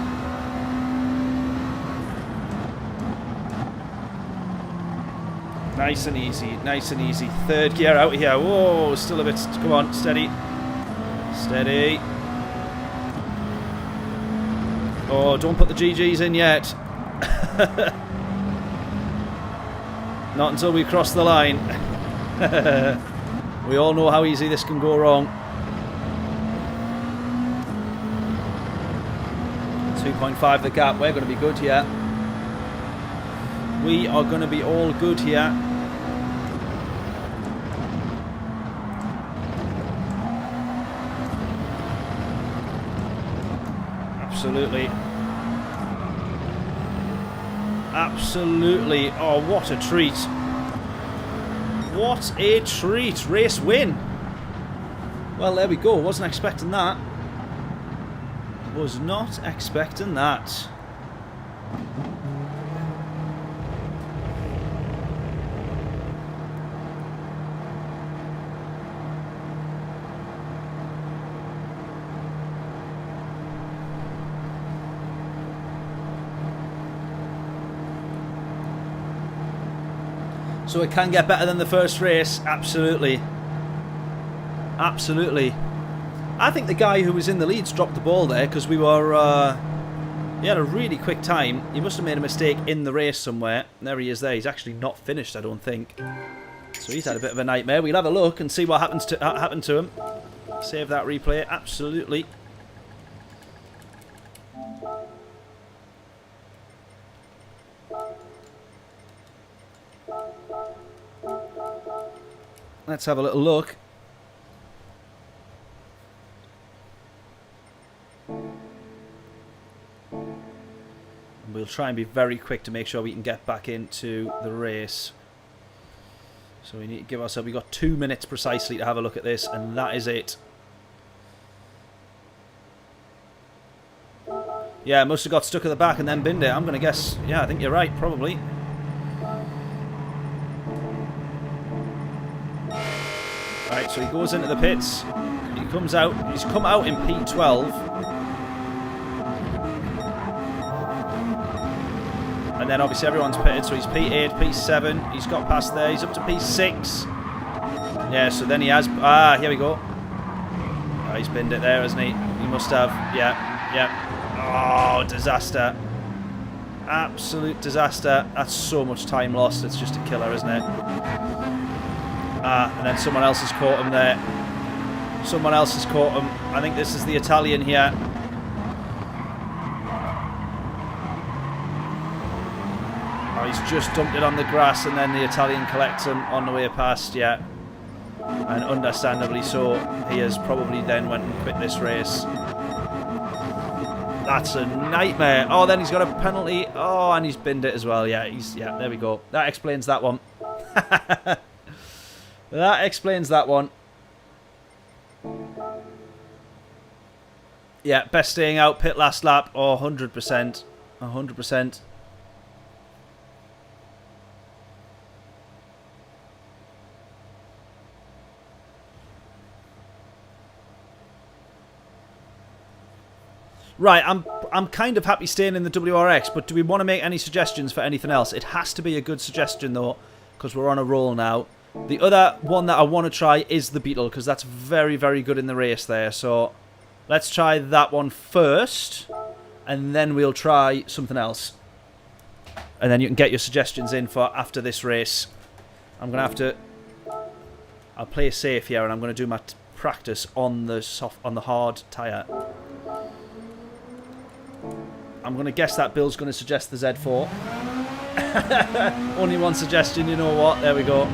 Nice and easy, nice and easy. Third gear out here. Whoa, still a bit. Come on, steady. Steady. Oh, don't put the GGs in yet. Not until we cross the line. We all know how easy this can go wrong. 2.5 the gap. We're going to be good here. We are going to be all good here. Absolutely. Absolutely. Oh, what a treat. What a treat. Race win. Well, there we go. Wasn't expecting that. Was not expecting that. So it can get better than the first race, absolutely. Absolutely. I think the guy who was in the leads dropped the ball there because we were... he had a really quick time. He must have made a mistake in the race somewhere. There he is there. He's actually not finished, I don't think. So he's had a bit of a nightmare. We'll have a look and see what happened to him. Save that replay, absolutely. Let's have a little look. We'll try and be very quick to make sure we can get back into the race. So we need to give ourselves... We've got 2 minutes precisely to have a look at this, and that is it. Yeah, must have got stuck at the back and then binned it. I'm going to guess... Yeah, I think you're right, probably. Right, so he goes into the pits. He comes out. He's come out in P12. And then obviously everyone's pitted, so he's P8, P7. He's got past there. He's up to P6. Yeah, so then he has... Ah, here we go. Oh, he's binned it there, hasn't he? He must have. Yeah, yeah. Oh, disaster. Absolute disaster. That's so much time lost. It's just a killer, isn't it? Ah, and then someone else has caught him there. Someone else has caught him. I think this is the Italian here. Oh, he's just dumped it on the grass, and then the Italian collects him on the way past, yeah. And understandably so, he has probably then went and quit this race. That's a nightmare. Oh, then he's got a penalty. Oh, and he's binned it as well. Yeah, yeah, there we go. That explains that one. That explains that one. Yeah, best staying out, pit last lap. Oh, 100%. 100%. Right, I'm kind of happy staying in the WRX, but do we want to make any suggestions for anything else? It has to be a good suggestion, though, because we're on a roll now. The other one that I want to try is the Beetle, because that's very, very good in the race there. So Let's try that one first, and then we'll try something else. And then you can get your suggestions in for after this race. I'm going to have to... I'll play it safe here, and I'm going to do my practice on the hard tyre. I'm going to guess that Bill's going to suggest the Z4. Only one suggestion, you know what? There we go.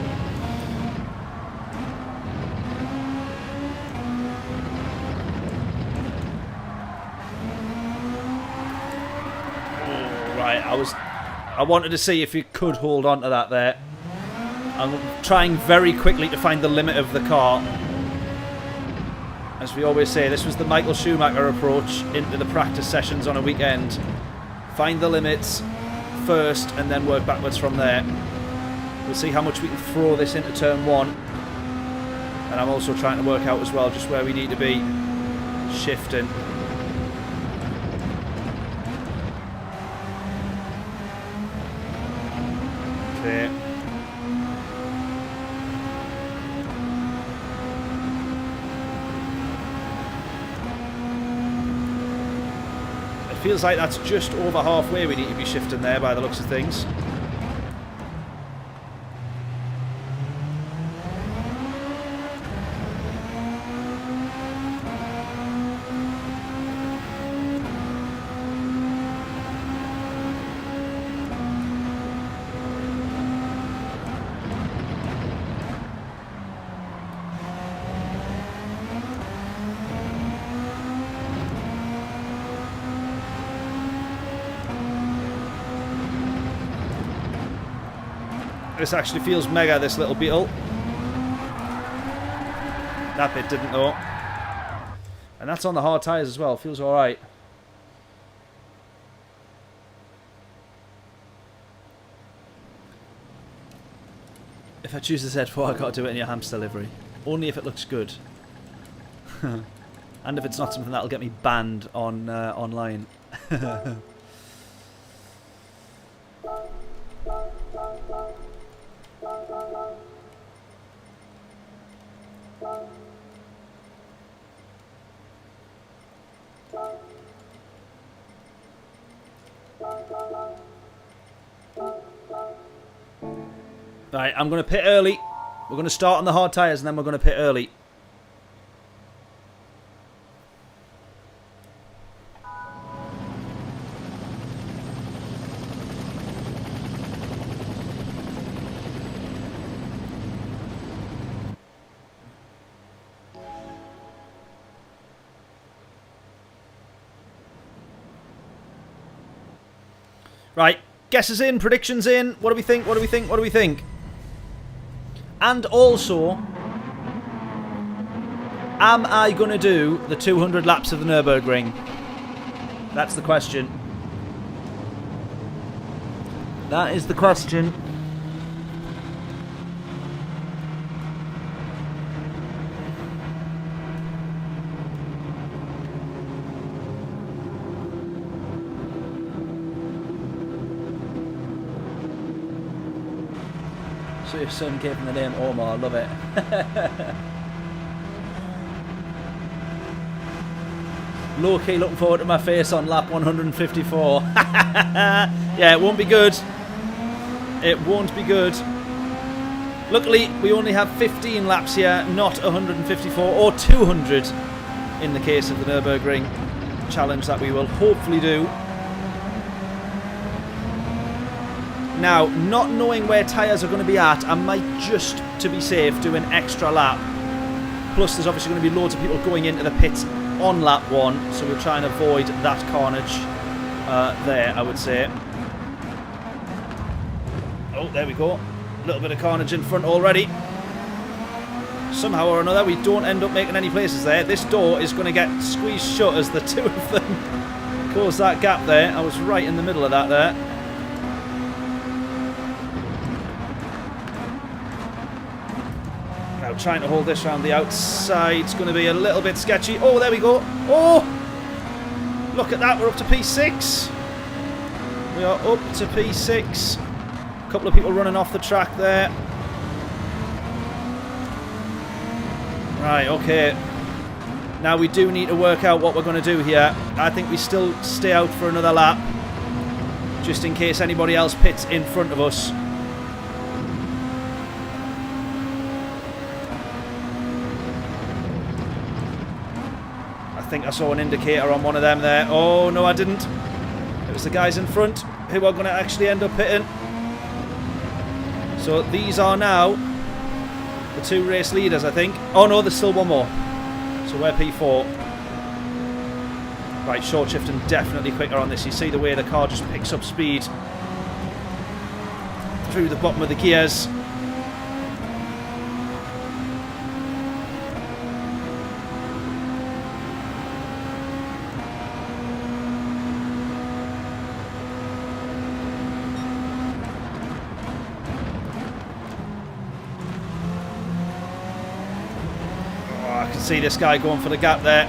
Right, I wanted to see if you could hold on to that there. I'm trying very quickly to find the limit of the car. As we always say, this was the Michael Schumacher approach into the practice sessions on a weekend. Find the limits first and then work backwards from there. We'll see how much we can throw this into turn 1. And I'm also trying to work out as well just where we need to be shifting. Okay. Feels like that's just over halfway we need to be shifting there by the looks of things. This actually feels mega, this little Beetle. That bit didn't though. And that's on the hard tyres as well, feels alright. If I choose the Z4, I gotta do it in your hamster livery. Only if it looks good. And if it's not something that'll get me banned on online. Right, I'm going to pit early. We're going to start on the hard tyres and then we're going to pit early. Right, guesses in, predictions in. What do we think? What do we think? What do we think? And also, am I going to do the 200 laps of the Nürburgring? That's the question. That is the question. So your son gave him the name Omar, love it. Low-key looking forward to my face on lap 154. Yeah, it won't be good. It won't be good. Luckily, we only have 15 laps here, not 154 or 200 in the case of the Nürburgring challenge that we will hopefully do. Now, not knowing where tyres are going to be at, I might just, to be safe, do an extra lap. Plus, there's obviously going to be loads of people going into the pits on lap 1, so we'll try and avoid that carnage there, I would say. Oh, there we go. A little bit of carnage in front already. Somehow or another, we don't end up making any places there. This door is going to get squeezed shut as the two of them close that gap there. I was right in the middle of that there. Trying to hold this around the outside. It's going to be a little bit sketchy. Oh, there we go. Oh! Look at that. We're up to P6. We are up to P6. A couple of people running off the track there. Right, okay. Now we do need to work out what we're going to do here. I think we still stay out for another lap, just in case anybody else pits in front of us. I think I saw an indicator on one of them there. Oh, no, I didn't. It was the guys in front who are going to actually end up pitting. So these are now the 2 race leaders, I think. Oh, no, there's still one more. So we're P4. Right, short shifting definitely quicker on this. You see the way the car just picks up speed through the bottom of the gears. See this guy going for the gap there.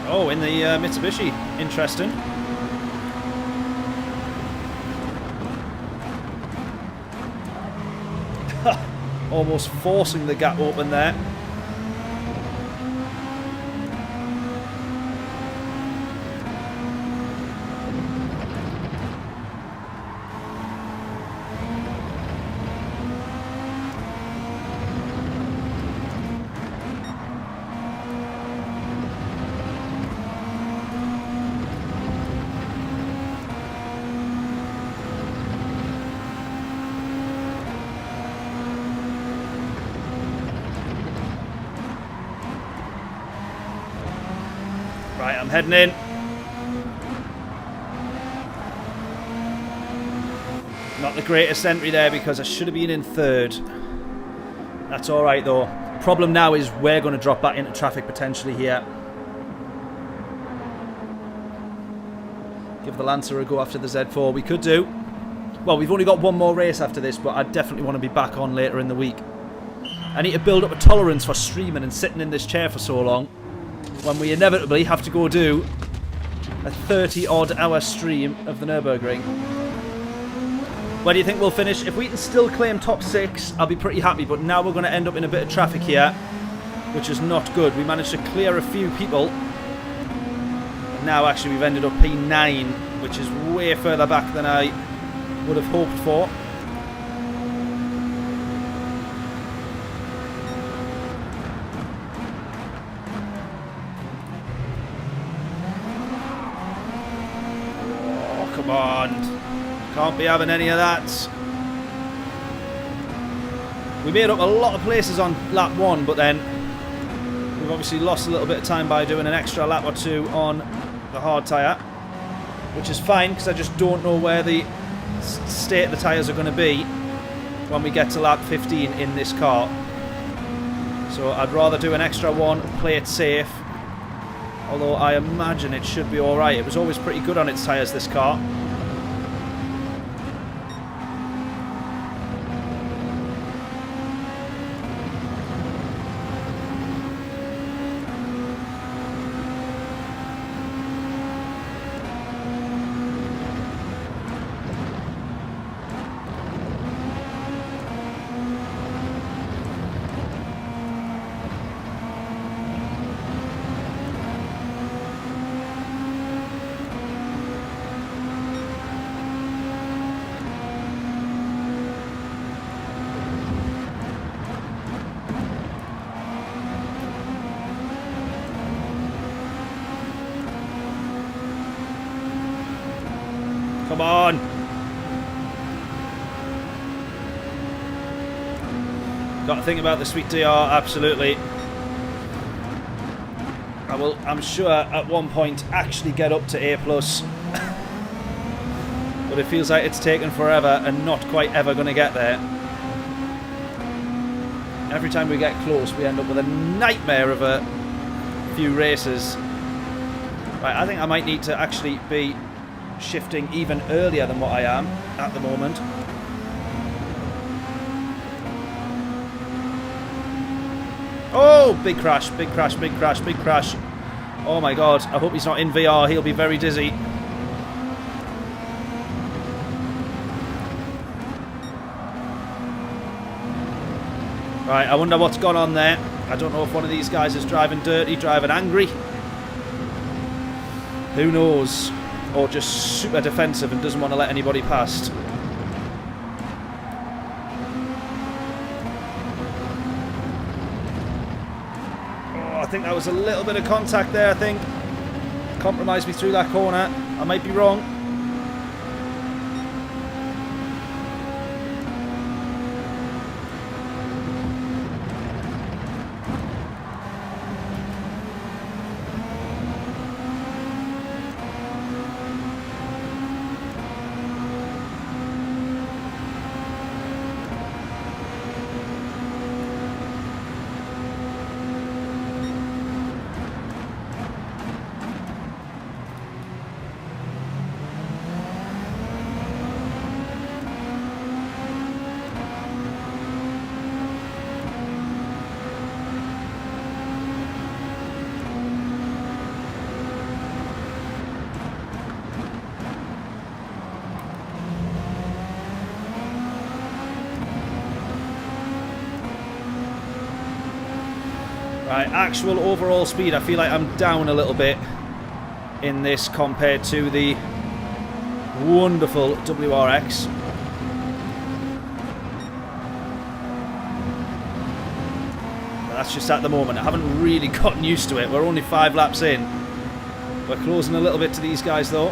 Oh, in the Mitsubishi. Interesting. Almost forcing the gap open there. Right, I'm heading in. Not the greatest entry there because I should have been in 3rd. That's alright though. Problem now is we're going to drop back into traffic potentially here. Give the Lancer a go after the Z4. We could do. Well, we've only got one more race after this, but I definitely want to be back on later in the week. I need to build up a tolerance for streaming and sitting in this chair for so long, when we inevitably have to go do a 30-odd hour stream of the Nürburgring. Where do you think we'll finish? If we can still claim top 6, I'll be pretty happy, but now we're going to end up in a bit of traffic here, which is not good. We managed to clear a few people. Now actually we've ended up P9, which is way further back than I would have hoped for. Come on. Can't be having any of that. We made up a lot of places on lap 1, but then we've obviously lost a little bit of time by doing an extra lap or 2 on the hard tyre, which is fine because I just don't know where the state of the tyres are going to be when we get to lap 15 in this car. So I'd rather do an extra one, play it safe. Although I imagine it should be alright. It was always pretty good on its tyres, this car. Come on. Got to think about the sweet DR, absolutely. I will, I'm sure, at one point actually get up to A+. But it feels like it's taken forever and not quite ever going to get there. Every time we get close, we end up with a nightmare of a few races. Right, I think I might need to actually be shifting even earlier than what I am at the moment. Oh, big crash, big crash, big crash, big crash. Oh my god, I hope he's not in VR, he'll be very dizzy. Right, I wonder what's gone on there. I don't know if one of these guys is driving dirty, driving angry. Who knows? Or just super defensive and doesn't want to let anybody past. Oh, I think that was a little bit of contact there, I think. Compromised me through that corner. I might be wrong. Right, actual overall speed, I feel like I'm down a little bit in this compared to the wonderful WRX. But that's just at the moment. I haven't really gotten used to it. We're only 5 laps in. We're closing a little bit to these guys though.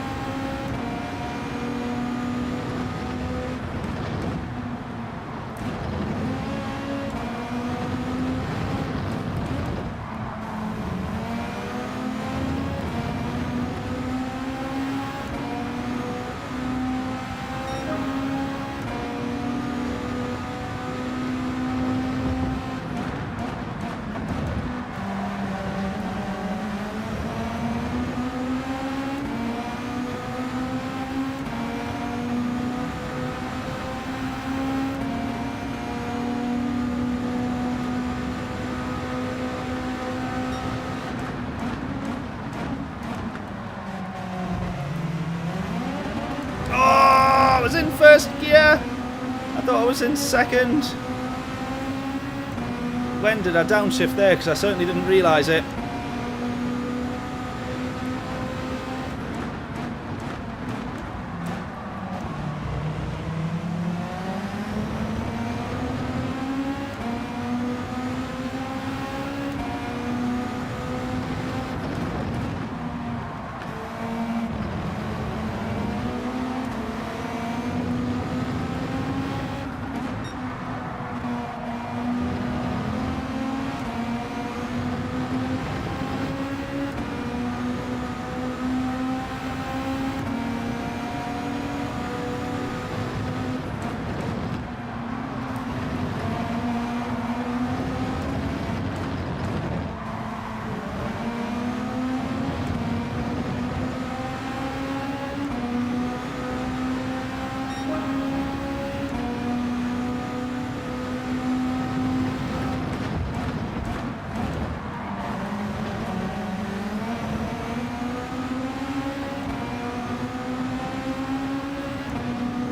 In first gear. I thought I was in second. When did I downshift there? Because I certainly didn't realise it.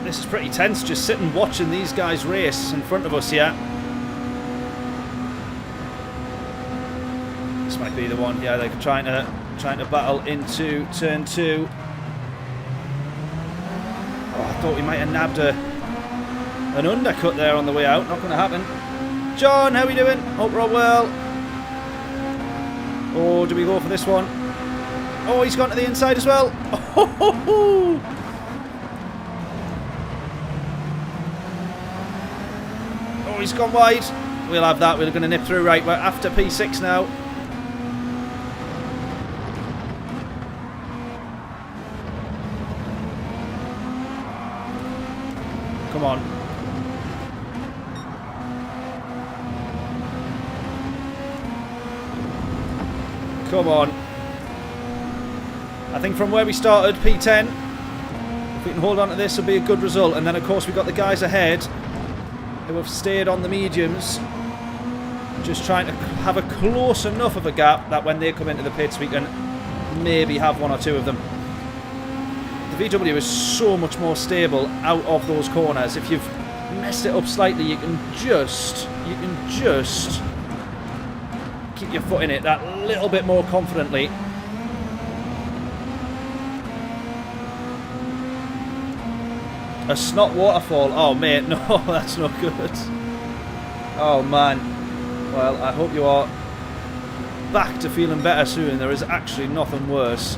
This is pretty tense, just sitting watching these guys race in front of us here. This might be the one. Yeah, they're trying to battle into turn 2. Oh, I thought we might have nabbed an undercut there on the way out. Not going to happen. John, how are we doing? Hope we're all well. Or do we go for this one? Oh, he's gone to the inside as well. Oh, he's gone wide. We'll have that. We're going to nip through. Right, we're after P6 now. Come on. Come on. I think from where we started, P10, if we can hold on to this, will be a good result. And then, of course, we've got the guys ahead who have stayed on the mediums, just trying to have a close enough of a gap that when they come into the pits we can maybe have 1 or 2 of them. The VW is so much more stable out of those corners. If you've messed it up slightly, you can just you can just keep your foot in it that little bit more confidently. A snot waterfall. Oh, mate, no, that's not good. Oh, man. Well, I hope you are back to feeling better soon. There is actually nothing worse.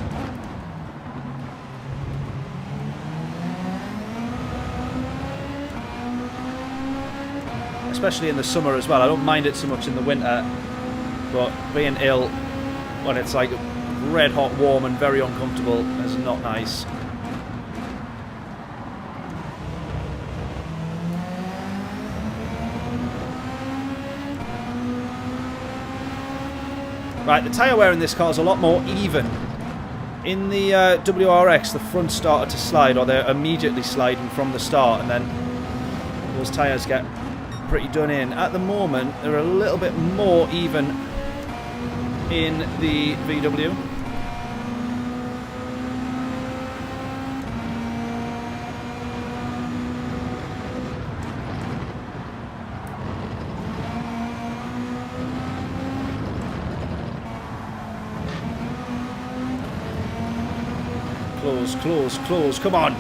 Especially in the summer as well. I don't mind it so much in the winter, but being ill when it's like red hot warm and very uncomfortable is not nice. Right, the tyre wear in this car is a lot more even. In the WRX, the front started to slide, or they're immediately sliding from the start, and then those tyres get pretty done in. At the moment, they're a little bit more even in the VW. Close, close, close, come on!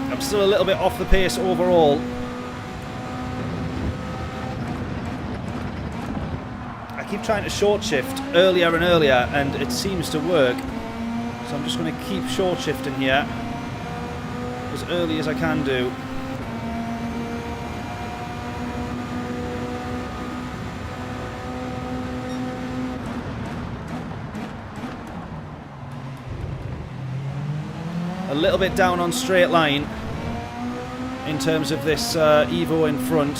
I'm still a little bit off the pace overall. I keep trying to short shift earlier and earlier and it seems to work. So I'm just going to keep short shifting here as early as I can do. A little bit down on straight line in terms of this Evo in front.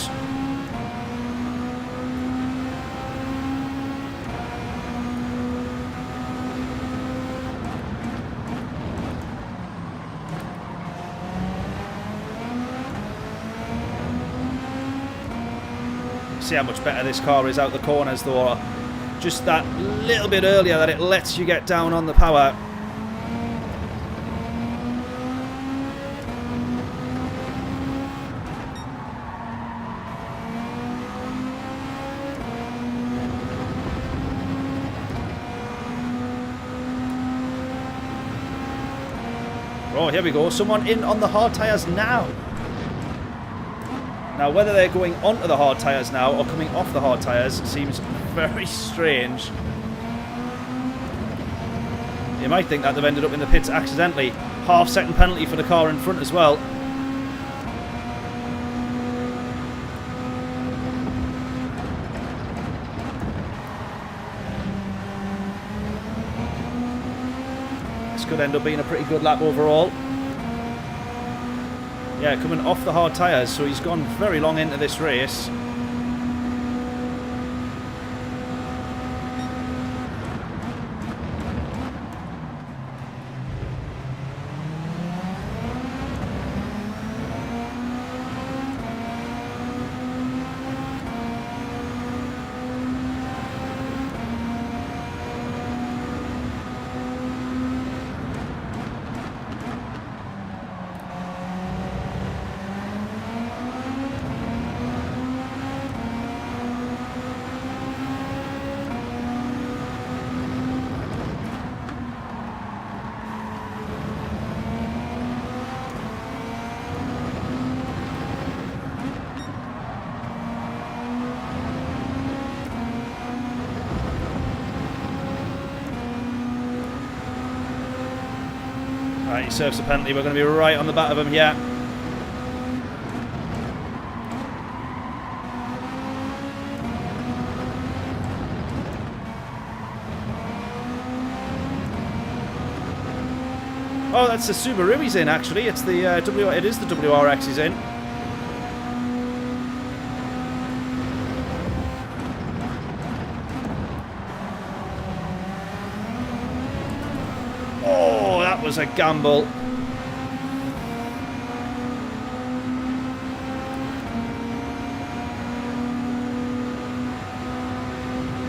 See how much better this car is out the corners though. Just that little bit earlier that it lets you get down on the power. Oh, here we go. Someone in on the hard tyres now. Now, whether they're going onto the hard tyres now or coming off the hard tyres seems very strange. You might think that they've ended up in the pits accidentally. Half-second penalty for the car in front as well. Could end up being a pretty good lap overall. Yeah, coming off the hard tyres, so he's gone very long into this race. Right, he serves the penalty. We're going to be right on the back of him here. Oh, that's the Subaru he's in, actually. It's the it is the WRX he's in. Oh, that was a gamble.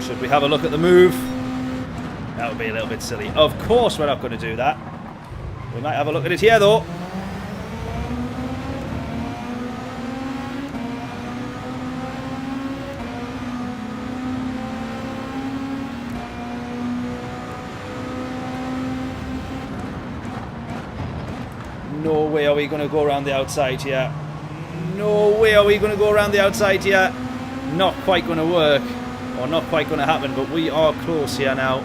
Should we have a look at the move? That would be a little bit silly. Of course we're not going to do that. We might have a look at it here, though. No way are we going to go around the outside here. No way are we going to go around the outside here. Not quite going to work. Or not quite going to happen, but we are close here now.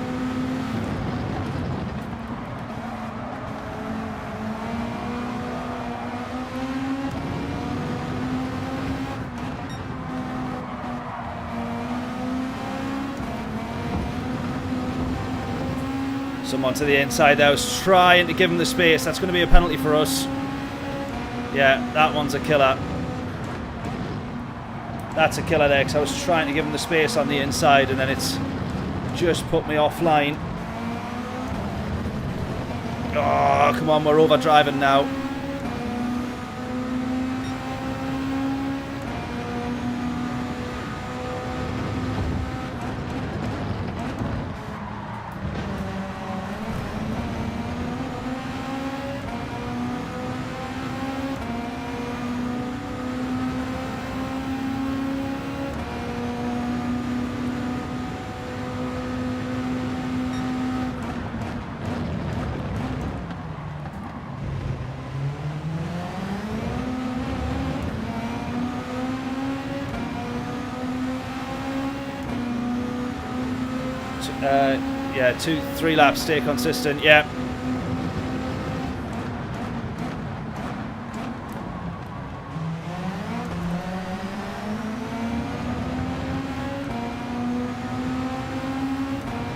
Someone to the inside there was trying to give him the space. That's going to be a penalty for us. Yeah, that one's a killer. That's a killer there, because I was trying to give him the space on the inside and then it's just put me offline. Oh, come on, we're overdriving now. Yeah, 2-3 laps, stay consistent, yeah.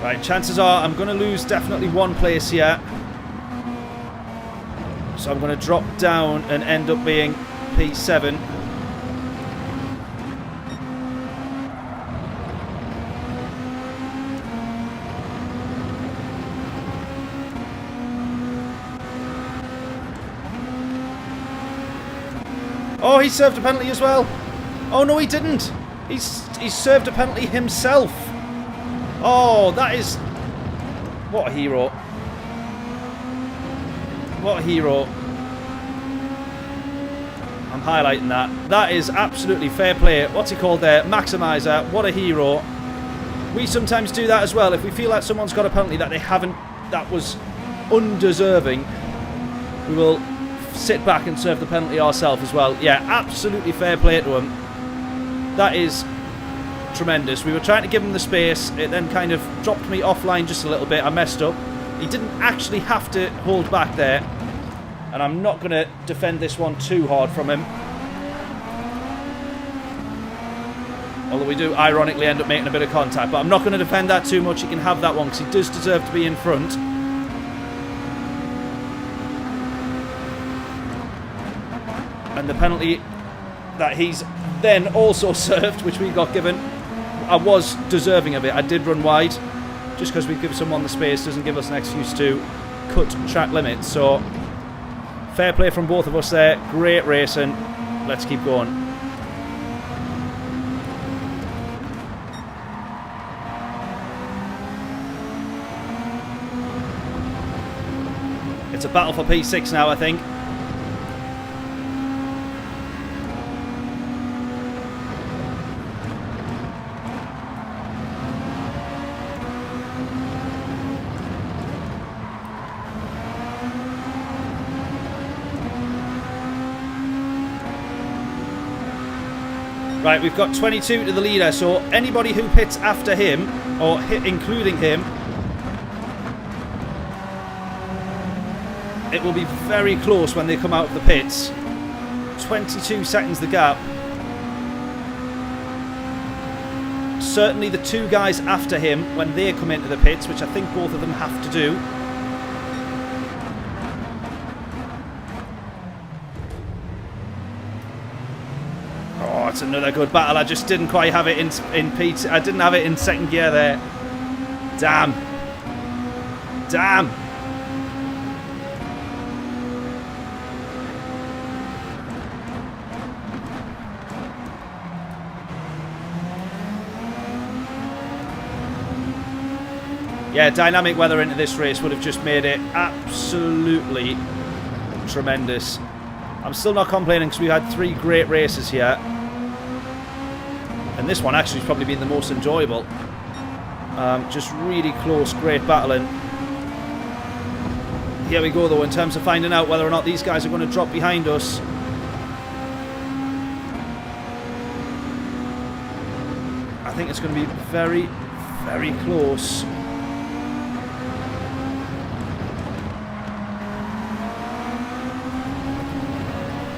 Right, chances are I'm going to lose definitely one place here. So I'm going to drop down and end up being P7. Oh, he served a penalty as well. Oh, no, he didn't. He served a penalty himself. Oh, that is... What a hero. What a hero. I'm highlighting that. That is absolutely fair play. What's he called there? Maximizer. What a hero. We sometimes do that as well. If we feel that someone's got a penalty that they haven't... that was undeserving, we will... sit back and serve the penalty ourselves as well. Yeah, absolutely fair play to him. That is tremendous. We were trying to give him the space. It then kind of dropped me offline just a little bit. I messed up. He didn't actually have to hold back there. And I'm not going to defend this one too hard from him. Although we do ironically end up making a bit of contact. But I'm not going to defend that too much. He can have that one because he does deserve to be in front. And the penalty that he's then also served, which we got given, I was deserving of it. I did run wide. Just because we give someone the space doesn't give us an excuse to cut track limits. So, fair play from both of us there. Great racing. Let's keep going. It's a battle for P6 now, I think. Right, we've got 22 to the leader, so anybody who pits after him, or including him, it will be very close when they come out of the pits. 22 seconds the gap. Certainly the two guys after him, when they come into the pits, which I think both of them have to do. It's another good battle. I just didn't quite have it in P2. I didn't have it in second gear there. Damn. Damn. Yeah, dynamic weather into this race would have just made it absolutely tremendous. I'm still not complaining because we had 3 great races here. And this one actually has probably been the most enjoyable. Just really close, great battling. Here we go, though, in terms of finding out whether or not these guys are going to drop behind us. I think it's going to be very, very close.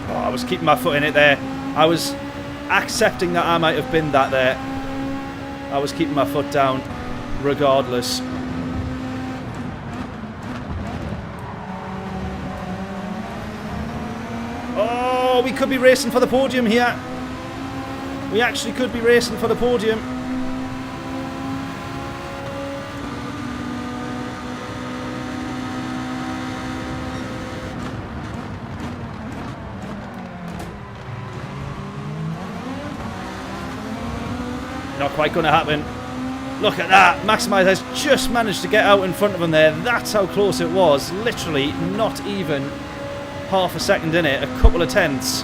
Oh, I was keeping my foot in it there. I was accepting that I might have been that there. I was keeping my foot down regardless. Oh, we could be racing for the podium here. We actually could be racing for the podium. Not quite going to happen. Look at that. Maximizer has just managed to get out in front of him there. That's how close it was. Literally not even half a second in it. A couple of tenths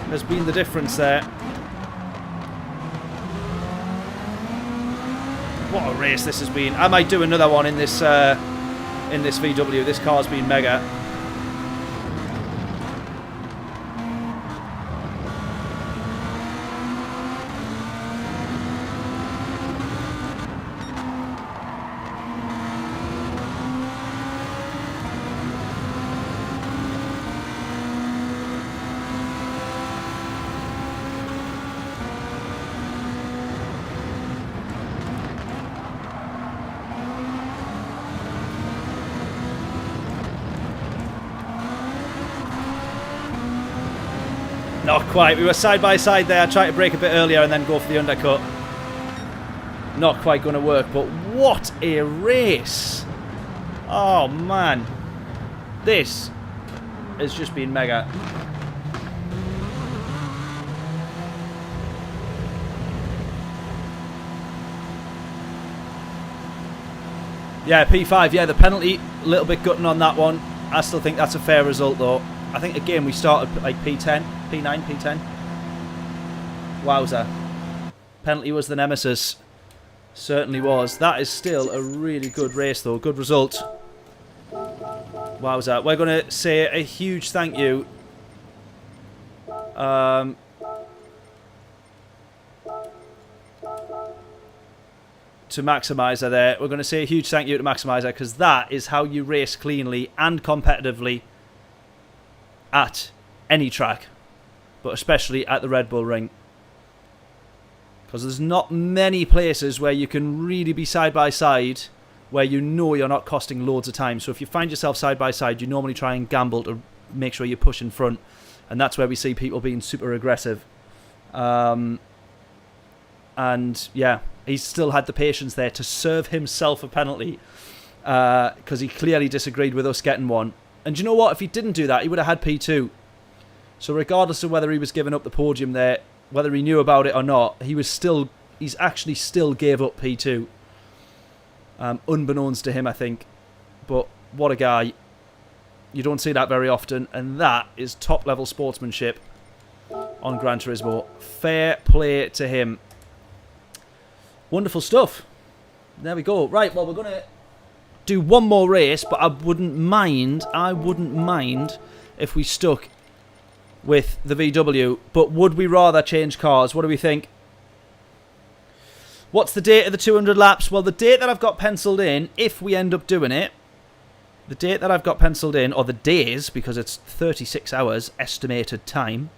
has been the difference there. What a race this has been. I might do another one in this VW. This car's been mega. Not quite. We were side by side there. I tried to brake a bit earlier and then go for the undercut. Not quite going to work, but what a race. Oh, man. This has just been mega. Yeah, P5. Yeah, the penalty, a little bit gutting on that one. I still think that's a fair result, though. I think, again, we started like P10, P9, P10. Wowza. Penalty was the nemesis. Certainly was. That is still a really good race, though. Good result. Wowza. We're going to say a huge thank you to Maximizer there. We're going to say a huge thank you to Maximizer, because that is how you race cleanly and competitively at any track, but especially at the Red Bull Ring, because there's not many places where you can really be side by side where you know you're not costing loads of time. So if you find yourself side by side, you normally try and gamble to make sure you push in front, and that's where we see people being super aggressive. And yeah, he's still had the patience there to serve himself a penalty, because he clearly disagreed with us getting one. And do you know what? If he didn't do that, he would have had P2. So regardless of whether he was giving up the podium there, whether he knew about it or not, he's actually still gave up P2. Unbeknownst to him, I think. But what a guy. You don't see that very often, and that is top-level sportsmanship on Gran Turismo. Fair play to him. Wonderful stuff. There we go. Right, well, we're going to do one more race, but I wouldn't mind if we stuck with the VW. But would we rather change cars? What do we think? What's the date of the 200 laps? Well, the date that I've got penciled in, if we end up doing it, the date that I've got penciled in, or the days, because it's 36 hours estimated time,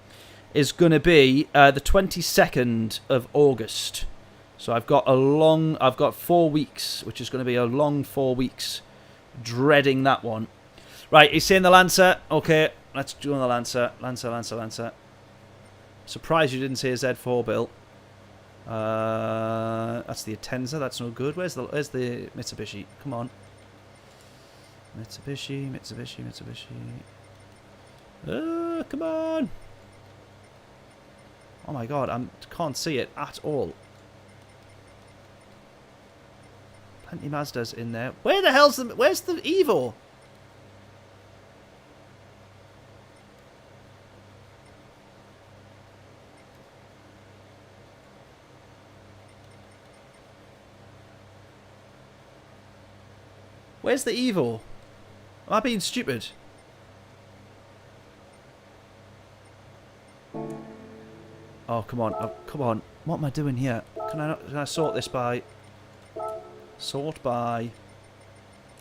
is going to be the 22nd of August. So I've got 4 weeks, which is going to be a long 4 weeks. Dreading that one. Right, he's saying the Lancer. Okay, let's do the Lancer. Lancer. Surprised you didn't say a Z4, Bill. That's the Atenza. That's no good. Where's the Mitsubishi? Come on. Mitsubishi. Come on. Oh my god, I can't see it at all. Plenty Mazdas in there. Where's the Evo? Where's the Evo? Am I being stupid? Oh, come on. Oh, come on. What am I doing here? Can I sort this by... Sort by...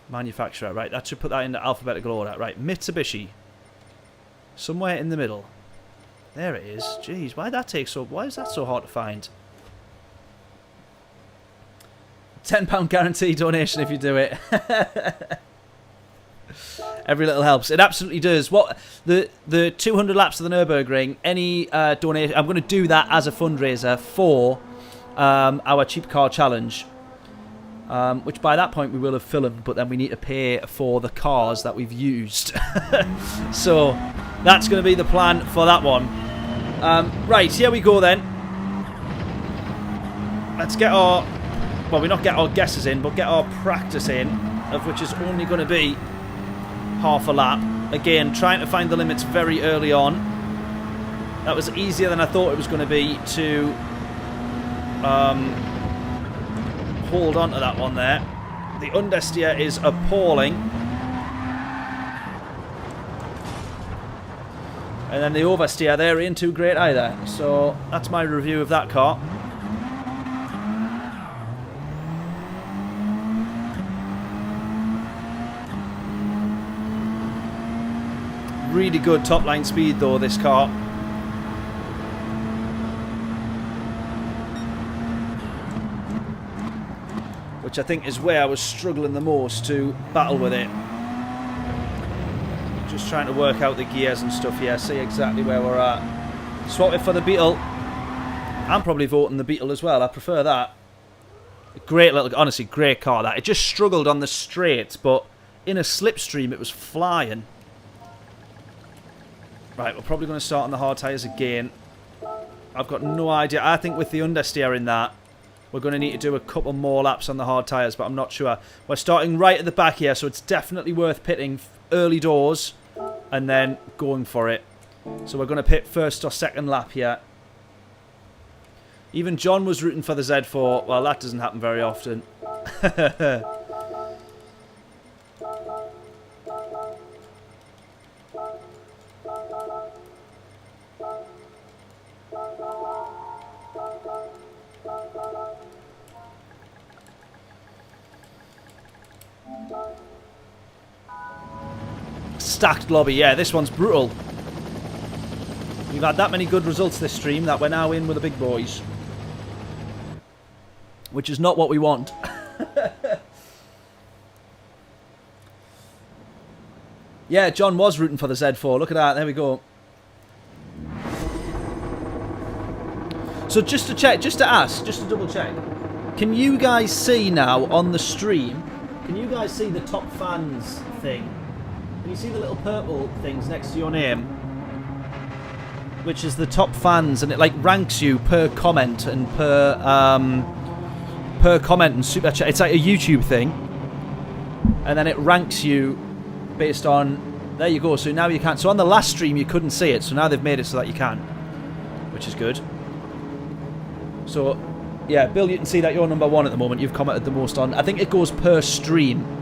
Manufacturer. Right, that should put that into alphabetical order. Right, Mitsubishi. Somewhere in the middle. There it is. Jeez, why is that so hard to find? £10 guarantee donation if you do it. Every little helps. It absolutely does. What the 200 laps of the Nürburgring, any donation, I'm going to do that as a fundraiser for our cheap car challenge. Which by that point we will have filmed, but then we need to pay for the cars that we've used. So that's going to be the plan for that one. Right, here we go then. Let's get our... Well, we not get our guesses in, but get our practice in, of which is only going to be half a lap. Again, trying to find the limits very early on. That was easier than I thought it was going to be to hold on to that one there. The understeer is appalling. And then the oversteer there ain't too great either. So that's my review of that car. Really good top line speed though, this car. Which I think is where I was struggling the most to battle with it. Just trying to work out the gears and stuff here, see exactly where we're at. Swap it for the Beetle. I'm probably voting the Beetle as well, I prefer that. Great little, honestly, great car that. It just struggled on the straights, but in a slipstream it was flying. Right, we're probably going to start on the hard tyres again. I've got no idea. I think with the understeer in that, we're going to need to do a couple more laps on the hard tyres, but I'm not sure. We're starting right at the back here, so it's definitely worth pitting early doors and then going for it. So we're going to pit first or second lap here. Even John was rooting for the Z4. Well, that doesn't happen very often. Stacked lobby, yeah, this one's brutal. We've had that many good results this stream that we're now in with the big boys. Which is not what we want. Yeah, John was rooting for the Z4. Look at that, there we go. So just to check, just to ask, just to double check. Can you guys see now on the stream, can you guys see the top fans thing? Can you see the little purple things next to your name? Which is the top fans, and it like ranks you per comment and per comment and super chat. It's like a YouTube thing, and then it ranks you based on. There you go. So now you can. So on the last stream you couldn't see it, so now they've made it so that you can, which is good. So yeah, Bill, you can see that you're number one at the moment. You've commented the most on. I think it goes per stream.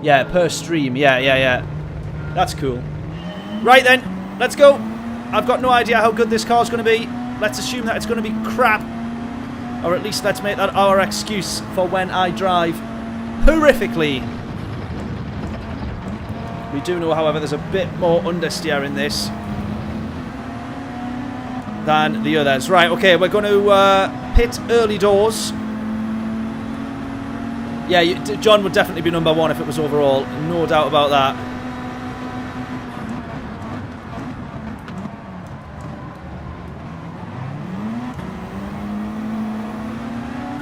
Yeah, per stream. Yeah. That's cool. Right then, let's go. I've got no idea how good this car's going to be. Let's assume that it's going to be crap. Or at least let's make that our excuse for when I drive horrifically. We do know, however, there's a bit more understeer in this than the others. Right, okay, we're going to pit early doors. Yeah, John would definitely be number one if it was overall. No doubt about that.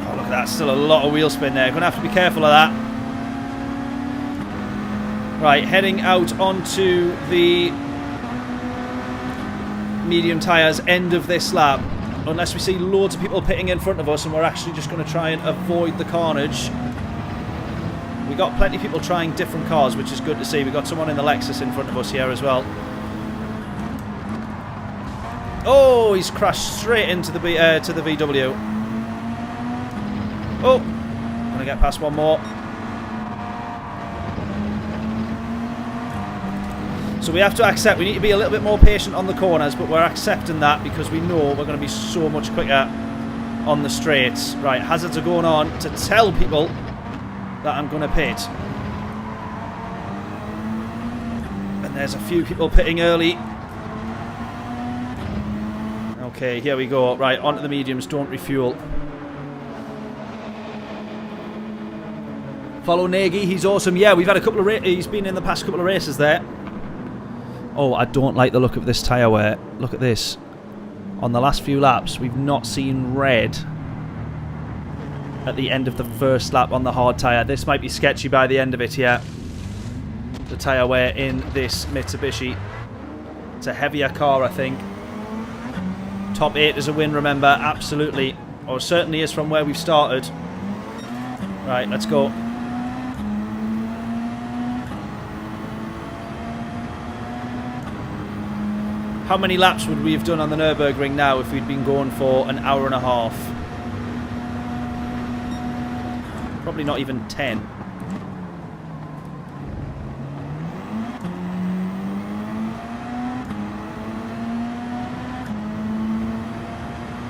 Oh, look at that. Still a lot of wheel spin there. Going to have to be careful of that. Right, heading out onto the medium tyres end of this lap. Unless we see loads of people pitting in front of us and we're actually just going to try and avoid the carnage. We got plenty of people trying different cars, which is good to see. We got someone in the Lexus in front of us here as well. Oh, he's crashed straight into the VW. Oh, gonna get past one more. So we have to accept, we need to be a little bit more patient on the corners, but we're accepting that because we know we're going to be so much quicker on the straights. Right, hazards are going on to tell people that I'm going to pit. And there's a few people pitting early. Okay, here we go. Right, onto the mediums, don't refuel. Follow Nagy, he's awesome. Yeah, we've had a couple of he's been in the past couple of races there. Oh, I don't like the look of this tyre wear. Look at this. On the last few laps, we've not seen red at the end of the first lap on the hard tyre. This might be sketchy by the end of it, yeah. The tyre wear in this Mitsubishi. It's a heavier car, I think. Top 8 is a win, remember. Absolutely. Or certainly is from where we've started. Right, let's go. How many laps would we have done on the Nürburgring now if we'd been going for an hour and a half? Probably not even 10.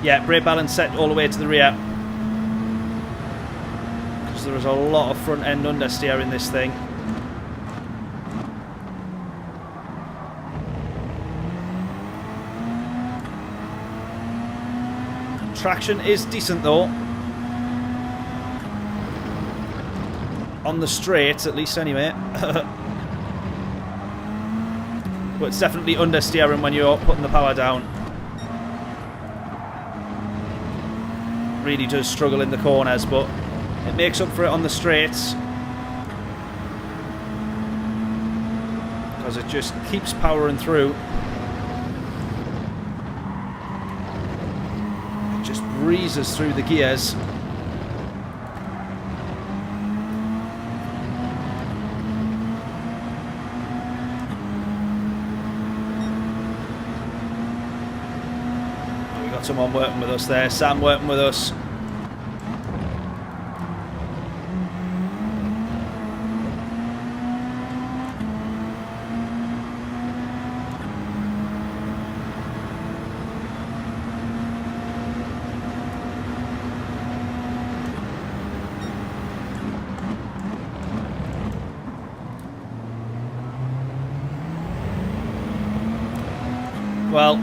Yeah, brake balance set all the way to the rear. Because there is a lot of front end understeer in this thing. Traction is decent though. On the straights, at least anyway. But it's definitely understeering when you're putting the power down. Really does struggle in the corners, but it makes up for it on the straights. Because it just keeps powering through. Breezes through the gears. We got someone working with us there. Sam working with us. Well,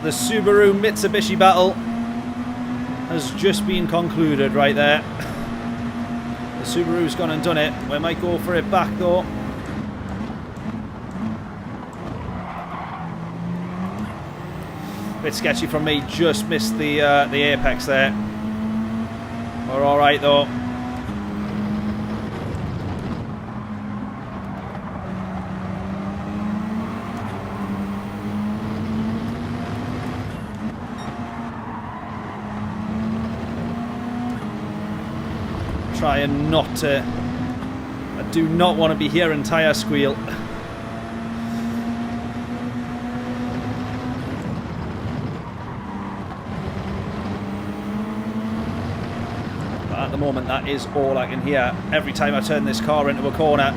the Subaru-Mitsubishi battle has just been concluded right there. The Subaru's gone and done it. We might go for it back though. Bit sketchy from me, just missed the apex there. We're alright though. Trying not to. I do not want to be hearing tyre squeal. But at the moment, that is all I can hear every time I turn this car into a corner.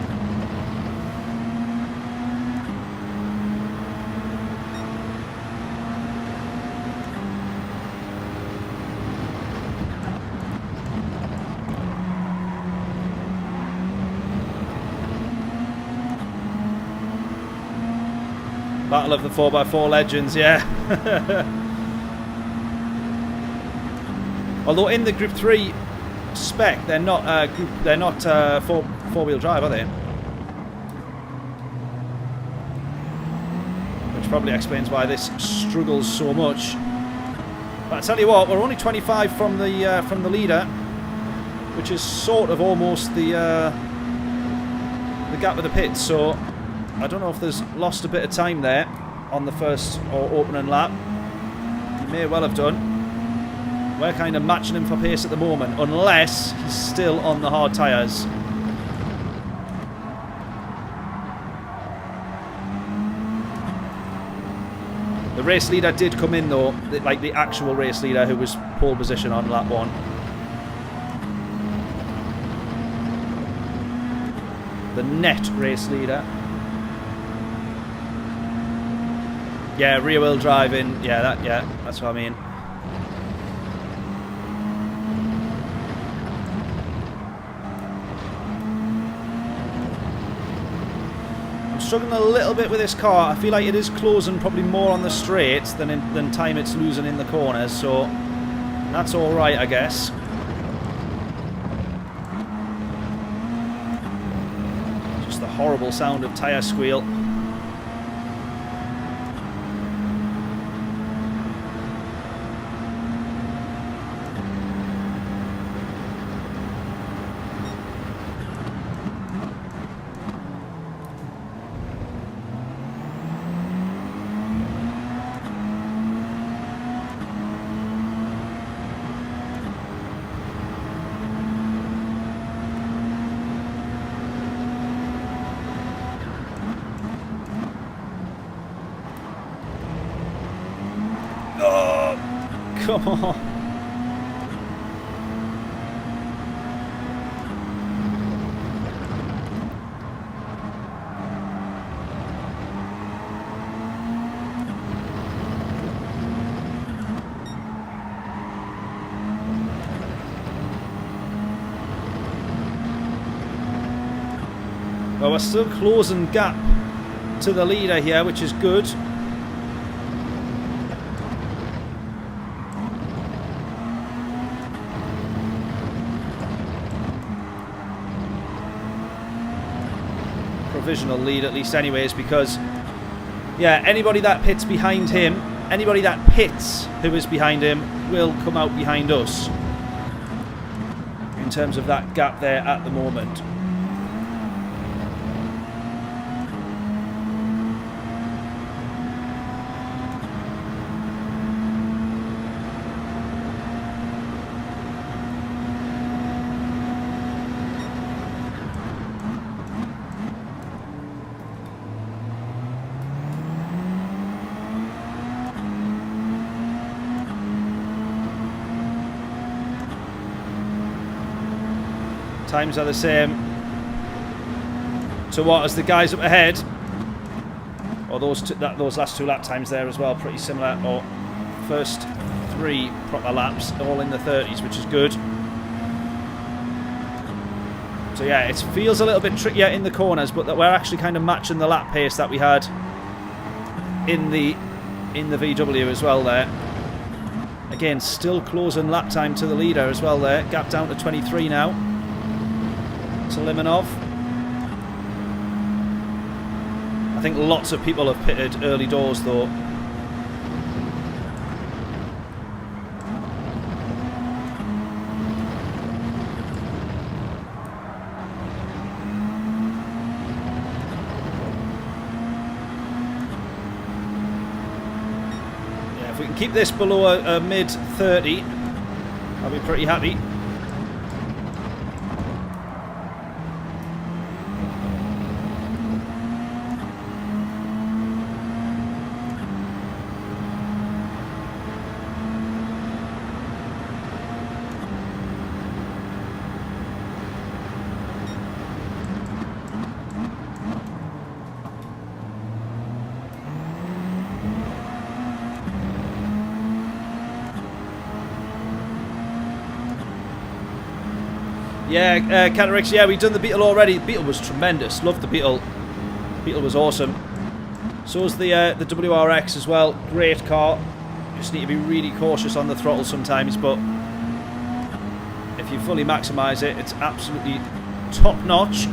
Battle of the 4x4 legends, yeah. Although in the Group 3 spec, they're not four-wheel drive, are they? Which probably explains why this struggles so much. But I tell you what, we're only 25 from the leader, which is sort of almost the gap with the pits. So I don't know if there's lost a bit of time there on the first or opening lap. He may well have done. We're kind of matching him for pace at the moment, unless he's still on the hard tyres. The race leader did come in though, like the actual race leader who was pole position on lap 1. The net race leader. Yeah, rear wheel driving. Yeah, that's what I mean. I'm struggling a little bit with this car. I feel like it is closing probably more on the straights than time it's losing in the corners, so that's all right, I guess. Just the horrible sound of tyre squeal. Come on. Well, we're still closing gap to the leader here, which is good. Provisional lead at least anyways, because yeah, anybody that pits behind him, anybody that pits who is behind him will come out behind us in terms of that gap there at the moment. Times are the same to what as the guys up ahead, or those last 2 lap times there as well, pretty similar. Or first 3 proper laps, all in the 30s, which is good. So yeah, it feels a little bit trickier in the corners, but that we're actually kind of matching the lap pace that we had in the VW as well there. Again, still closing lap time to the leader as well there. Gap down to 23 now. To Limonov. I think lots of people have pitted early doors though. Yeah, if we can keep this below a mid 30, I'll be pretty happy. Yeah, Catarix, yeah, we've done the Beetle already. The Beetle was tremendous. Loved the Beetle. Beetle was awesome. So was the WRX as well. Great car. Just need to be really cautious on the throttle sometimes, but if you fully maximise it, it's absolutely top notch.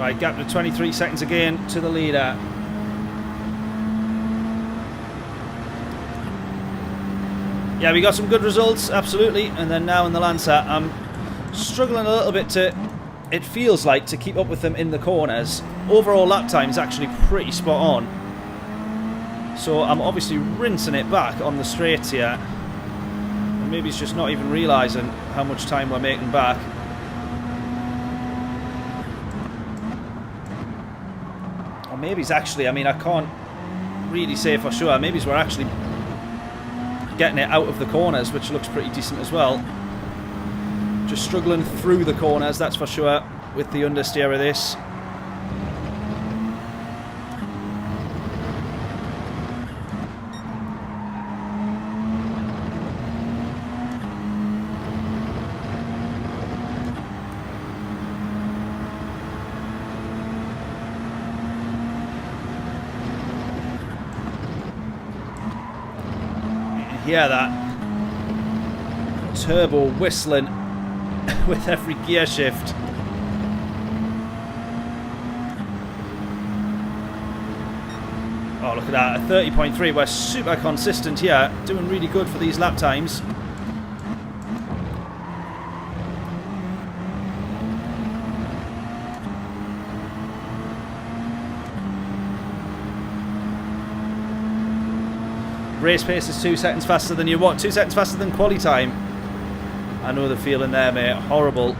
Right, gap to 23 seconds again to the leader. Yeah, we got some good results, absolutely. And then now in the Lancer, I'm struggling a little bit to, it feels like, to keep up with them in the corners. Overall lap time is actually pretty spot on. So I'm obviously rinsing it back on the straights here. And maybe it's just not even realising how much time we're making back. Or maybe it's actually, I mean, I can't really say for sure. Maybe we're actually getting it out of the corners, which looks pretty decent as well. Just struggling through the corners, that's for sure, with the understeer of this. Hear that turbo whistling with every gear shift. Oh, look at that, a 30.3. We're super consistent here, doing really good for these lap times. Race pace is 2 seconds faster than you. What? 2 seconds faster than quali time? I know the feeling there, mate. Horrible.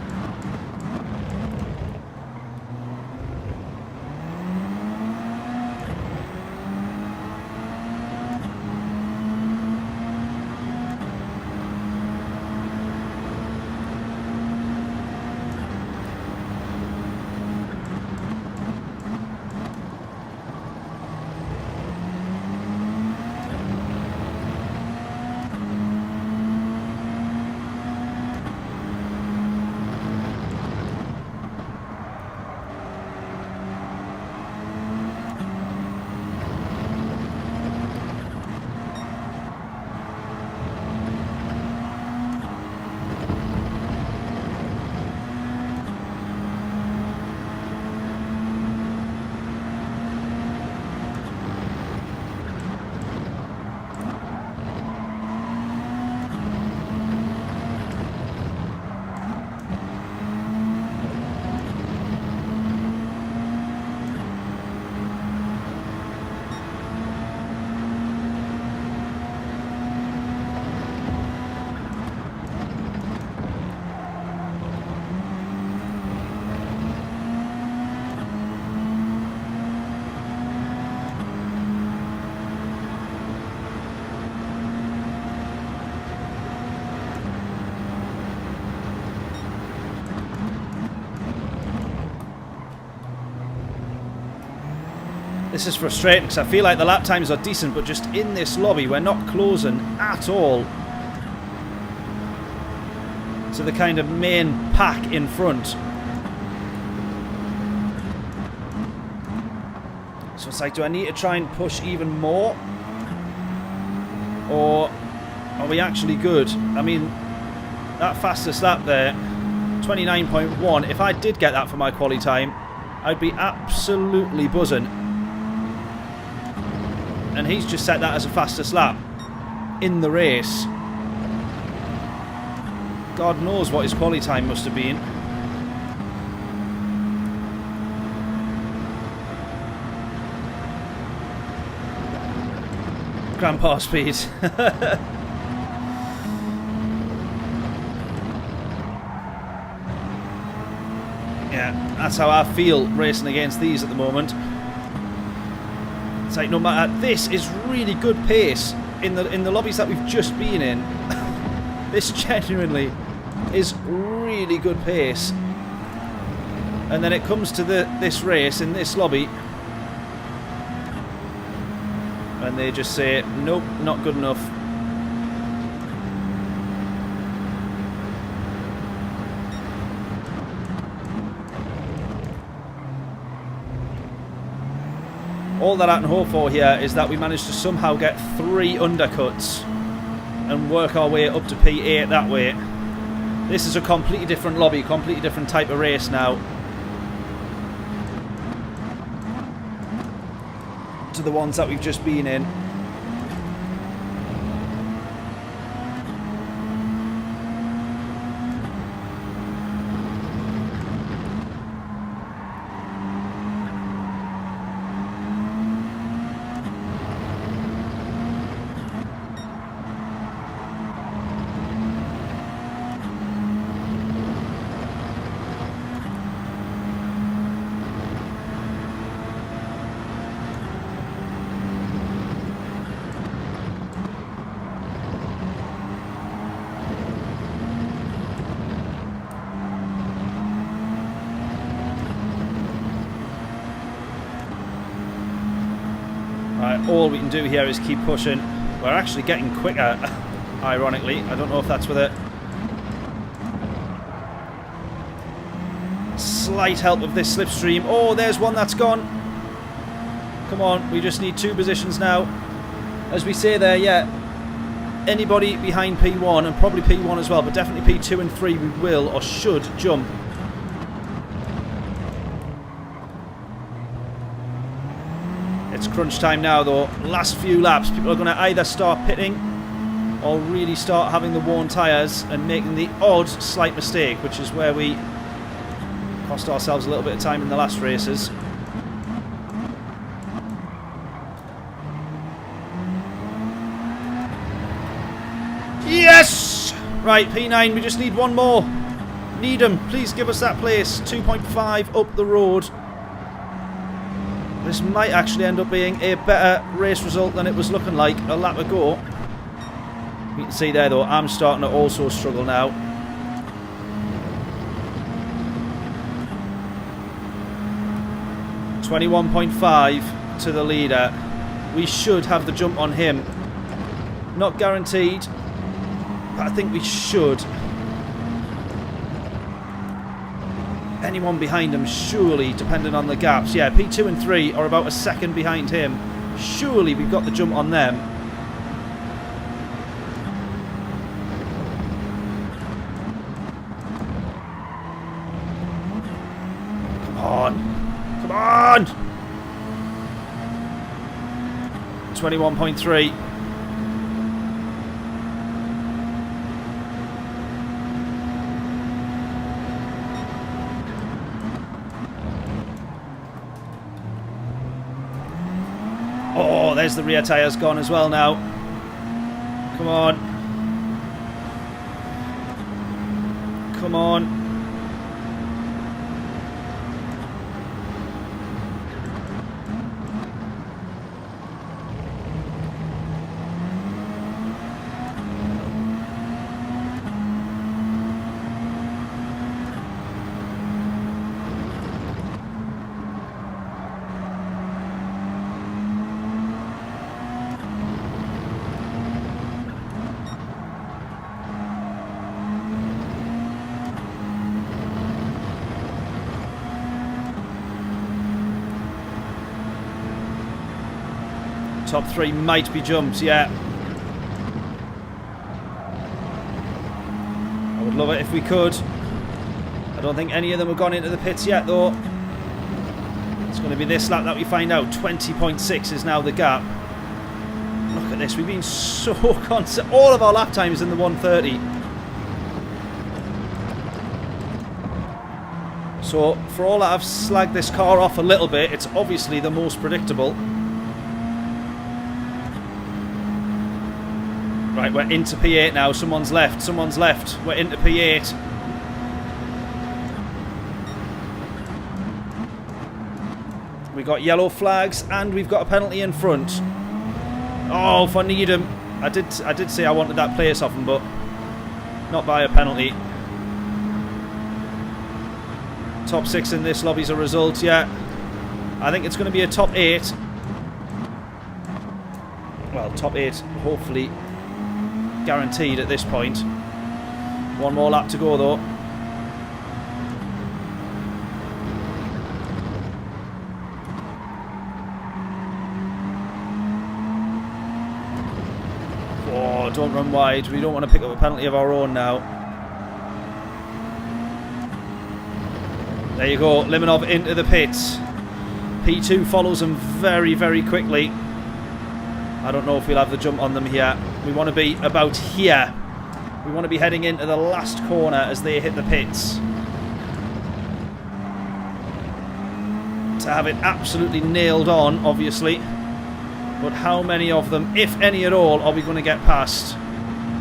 This is frustrating because I feel like the lap times are decent, but just in this lobby we're not closing at all to the kind of main pack in front. So it's like, do I need to try and push even more? Or are we actually good? I mean, that fastest lap there, 29.1, if I did get that for my quali time, I'd be absolutely buzzing. And he's just set that as a fastest lap in the race. God knows what his quali time must have been. Grandpa speed. Yeah, that's how I feel racing against these at the moment. It's like, no matter, this is really good pace in the lobbies that we've just been in. This genuinely is really good pace. And then it comes to this race in this lobby, and they just say, nope, not good enough. All that I can hope for here is that we manage to somehow get 3 undercuts and work our way up to P8 that way. This is a completely different lobby, completely different type of race now. to the ones that we've just been in. All we can do here is keep pushing. We're actually getting quicker, ironically. I don't know if that's with a slight help of this slipstream. Oh, there's one that's gone. Come on, we just need 2 positions now. As we say there, yeah, anybody behind P1, and probably P1 as well, but definitely P2 and 3 we will or should jump. It's crunch time now though. Last few laps, people are going to either start pitting or really start having the worn tyres and making the odd slight mistake, which is where we cost ourselves a little bit of time in the last races. Yes! Right, P9, we just need one more. Need him. Please give us that place. 2.5 up the road. This might actually end up being a better race result than it was looking like a lap ago. You can see there though, I'm starting to also struggle now. .5 to the leader. We should have the jump on him. Not guaranteed, but I think we should. Anyone behind him, surely, depending on the gaps. Yeah, P2 and 3 are about a second behind him. Surely we've got the jump on them. Come on. Come on! 21.3. Oh, there's the rear tyres gone as well now. Come on. Come on. Top 3 might be jumps, yeah. I would love it if we could. I don't think any of them have gone into the pits yet, though. It's going to be this lap that we find out. 20.6 is now the gap. Look at this. We've been so constant. All of our lap times in the 130. So, for all that I've slagged this car off a little bit, it's obviously the most predictable. Right, we're into P8 now. Someone's left. Someone's left. We're into P8. We got yellow flags and we've got a penalty in front. Oh, for Needham. I did say I wanted that place off him, but not by a penalty. Top 6 in this lobby's a result, yeah. I think it's going to be a top 8. Well, top 8, hopefully. Guaranteed at this point. One more lap to go though. Oh, don't run wide. We don't want to pick up a penalty of our own now. There you go. Limonov into the pits. P2 follows them very, very quickly. I don't know if we'll have the jump on them here. We want to be about here. We want to be heading into the last corner as they hit the pits. To have it absolutely nailed on, obviously. But how many of them, if any at all, are we going to get past?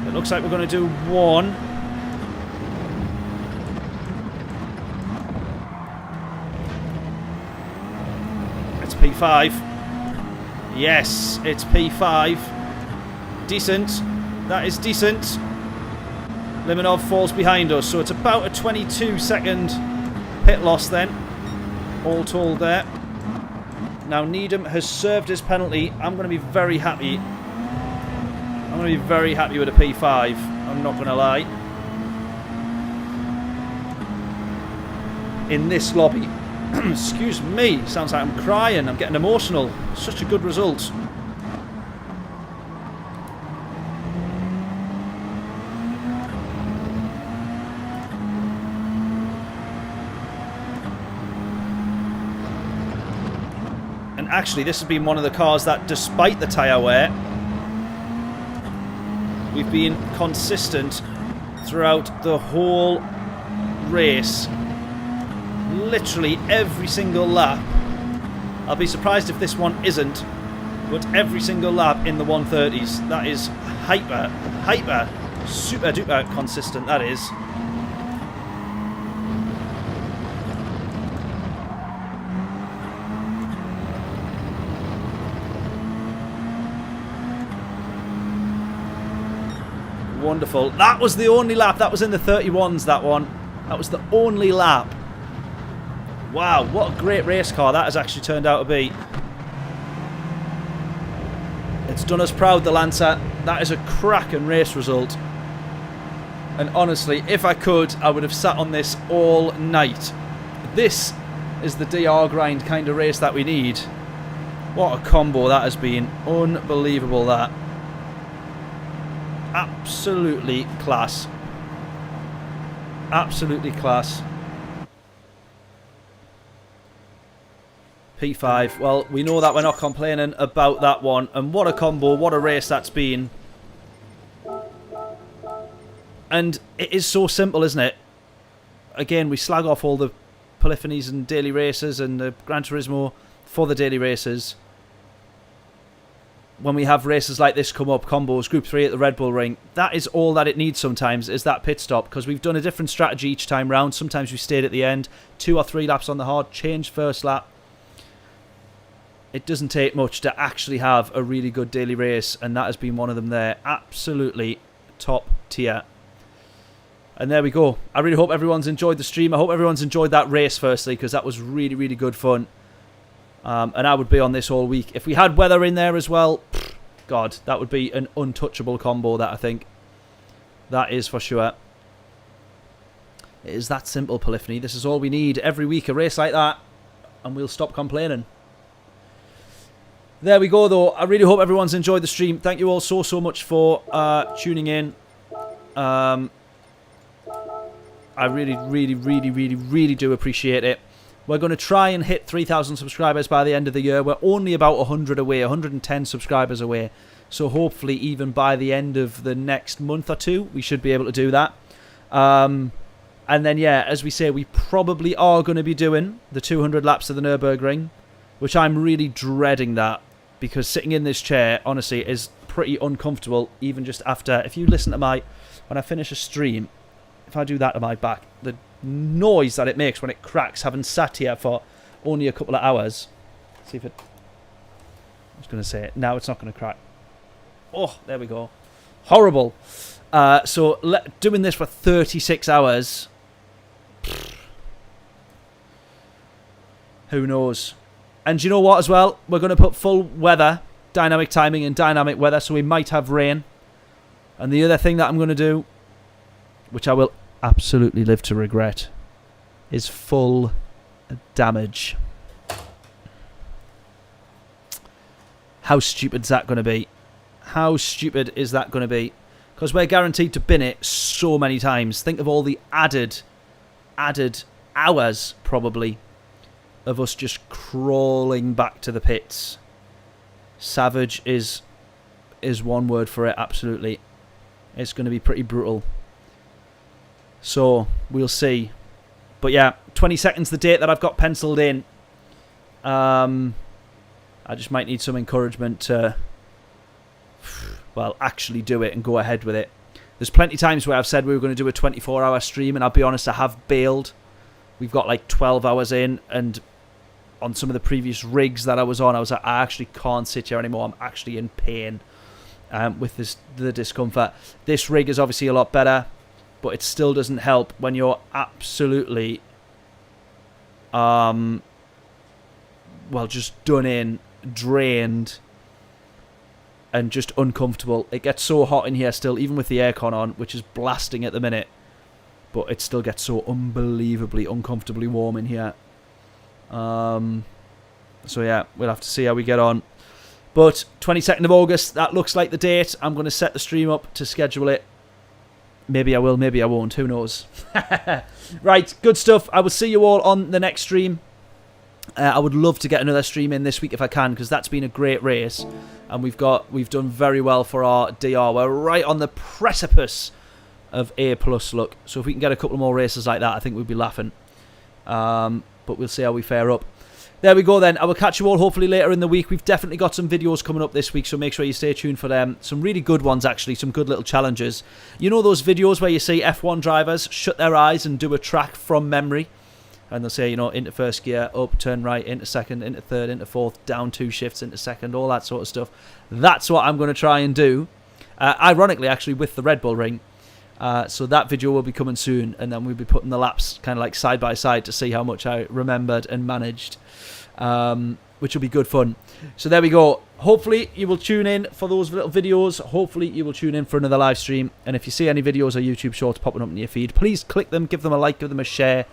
It looks like we're going to do one. It's P5. Yes, it's P5. Decent. That is decent. Limonov falls behind us, so it's about a 22-second pit loss then. All told there. Now Needham has served his penalty. I'm going to be very happy. I'm going to be very happy with a P5. I'm not going to lie. In this lobby. Excuse me. Sounds like I'm crying. I'm getting emotional. Such a good result. Actually, this has been one of the cars that, despite the tyre wear, we've been consistent throughout the whole race. Literally every single lap. I'll be surprised if this one isn't, but every single lap in the 130s. That is hyper, super duper consistent, that is. Wonderful. That was the only lap. That was in the 31s, that one. That was the only lap. Wow, what a great race car that has actually turned out to be. It's done us proud, the Lancer. That is a cracking race result. And honestly, if I could, I would have sat on this all night. This is the DR grind kind of race that we need. What a combo that has been. Unbelievable, that. Absolutely class. Absolutely class. P5. Well, we know that we're not complaining about that one. And what a combo. What a race that's been. And it is so simple, isn't it? Again, we slag off all the polyphonies and daily races and the Gran Turismo for the daily races. When we have races like this come up, combos, Group 3 at the Red Bull Ring, that is all that it needs sometimes, is that pit stop, because we've done a different strategy each time round. Sometimes we stayed at the end, 2 or 3 laps on the hard, changed first lap. It doesn't take much to actually have a really good daily race, and that has been one of them there. Absolutely top tier. And there we go. I really hope everyone's enjoyed the stream. I hope everyone's enjoyed that race, firstly, because that was really, really good fun. And I would be on this all week. If we had weather in there as well, God, that would be an untouchable combo, that I think. That is for sure. It is that simple, Polyphony. This is all we need. Every week, a race like that, and we'll stop complaining. There we go, though. I really hope everyone's enjoyed the stream. Thank you all so, so much for tuning in. I really, really, really, really, really do appreciate it. We're going to try and hit 3,000 subscribers by the end of the year. We're only about 100 away, 110 subscribers away. So hopefully even by the end of the next month or two, we should be able to do that. And then, yeah, as we say, we probably are going to be doing the 200 laps of the Nürburgring, which I'm really dreading that, because sitting in this chair, honestly, is pretty uncomfortable, even just after. If you listen to when I finish a stream, if I do that to my back, the noise that it makes when it cracks, having sat here for only a couple of hours. See if it... I was going to say it. Now it's not going to crack. Oh, there we go. Horrible. So doing this for 36 hours... Who knows? And you know what as well? We're going to put full weather, dynamic timing and dynamic weather, so we might have rain. And the other thing that I'm going to do, which I will absolutely live to regret, is full damage. How stupid is that going to be? How stupid is that going to be? Because we're guaranteed to bin it so many times. Think of all the added hours, probably, of us just crawling back to the pits. Savage is one word for it, absolutely. It's going to be pretty brutal. So, we'll see. But yeah, 22nd's the date that I've got penciled in. I just might need some encouragement to, well, actually do it and go ahead with it. There's plenty of times where I've said we were going to do a 24-hour stream, and I'll be honest, I have bailed. We've got like 12 hours in, and on some of the previous rigs that I was on, I was like, I actually can't sit here anymore. I'm actually in pain with the discomfort. This rig is obviously a lot better, but it still doesn't help when you're absolutely, well, just done in, drained, and just uncomfortable. It gets so hot in here still, even with the aircon on, which is blasting at the minute. But it still gets so unbelievably, uncomfortably warm in here. So yeah, we'll have to see how we get on. But 22nd of August, that looks like the date. I'm going to set the stream up to schedule it. Maybe I will, maybe I won't. Who knows? Right, good stuff. I will see you all on the next stream. I would love to get another stream in this week if I can, because that's been a great race. And we've done very well for our DR. We're right on the precipice of A+ look. So if we can get a couple more races like that, I think we'd be laughing. But we'll see how we fare up. There we go then. I will catch you all hopefully later in the week. We've definitely got some videos coming up this week, so make sure you stay tuned for them. Some really good ones, actually. Some good little challenges. You know those videos where you see F1 drivers shut their eyes and do a track from memory? And they'll say, you know, into first gear, up, turn right, into second, into third, into fourth, down 2 shifts, into second, all that sort of stuff. That's what I'm going to try and do. Ironically, actually, with the Red Bull ring. So that video will be coming soon, and then we'll be putting the laps kind of like side by side to see how much I remembered and managed, which will be good fun. So there we go. Hopefully you will tune in for those little videos. Hopefully you will tune in for another live stream. And if you see any videos or YouTube shorts popping up in your feed, please click them, give them a like, give them a share,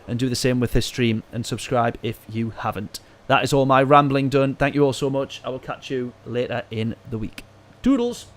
and do the same with this stream, and subscribe if you haven't. That is all my rambling done. Thank you all so much. I will catch you later in the week. Toodles!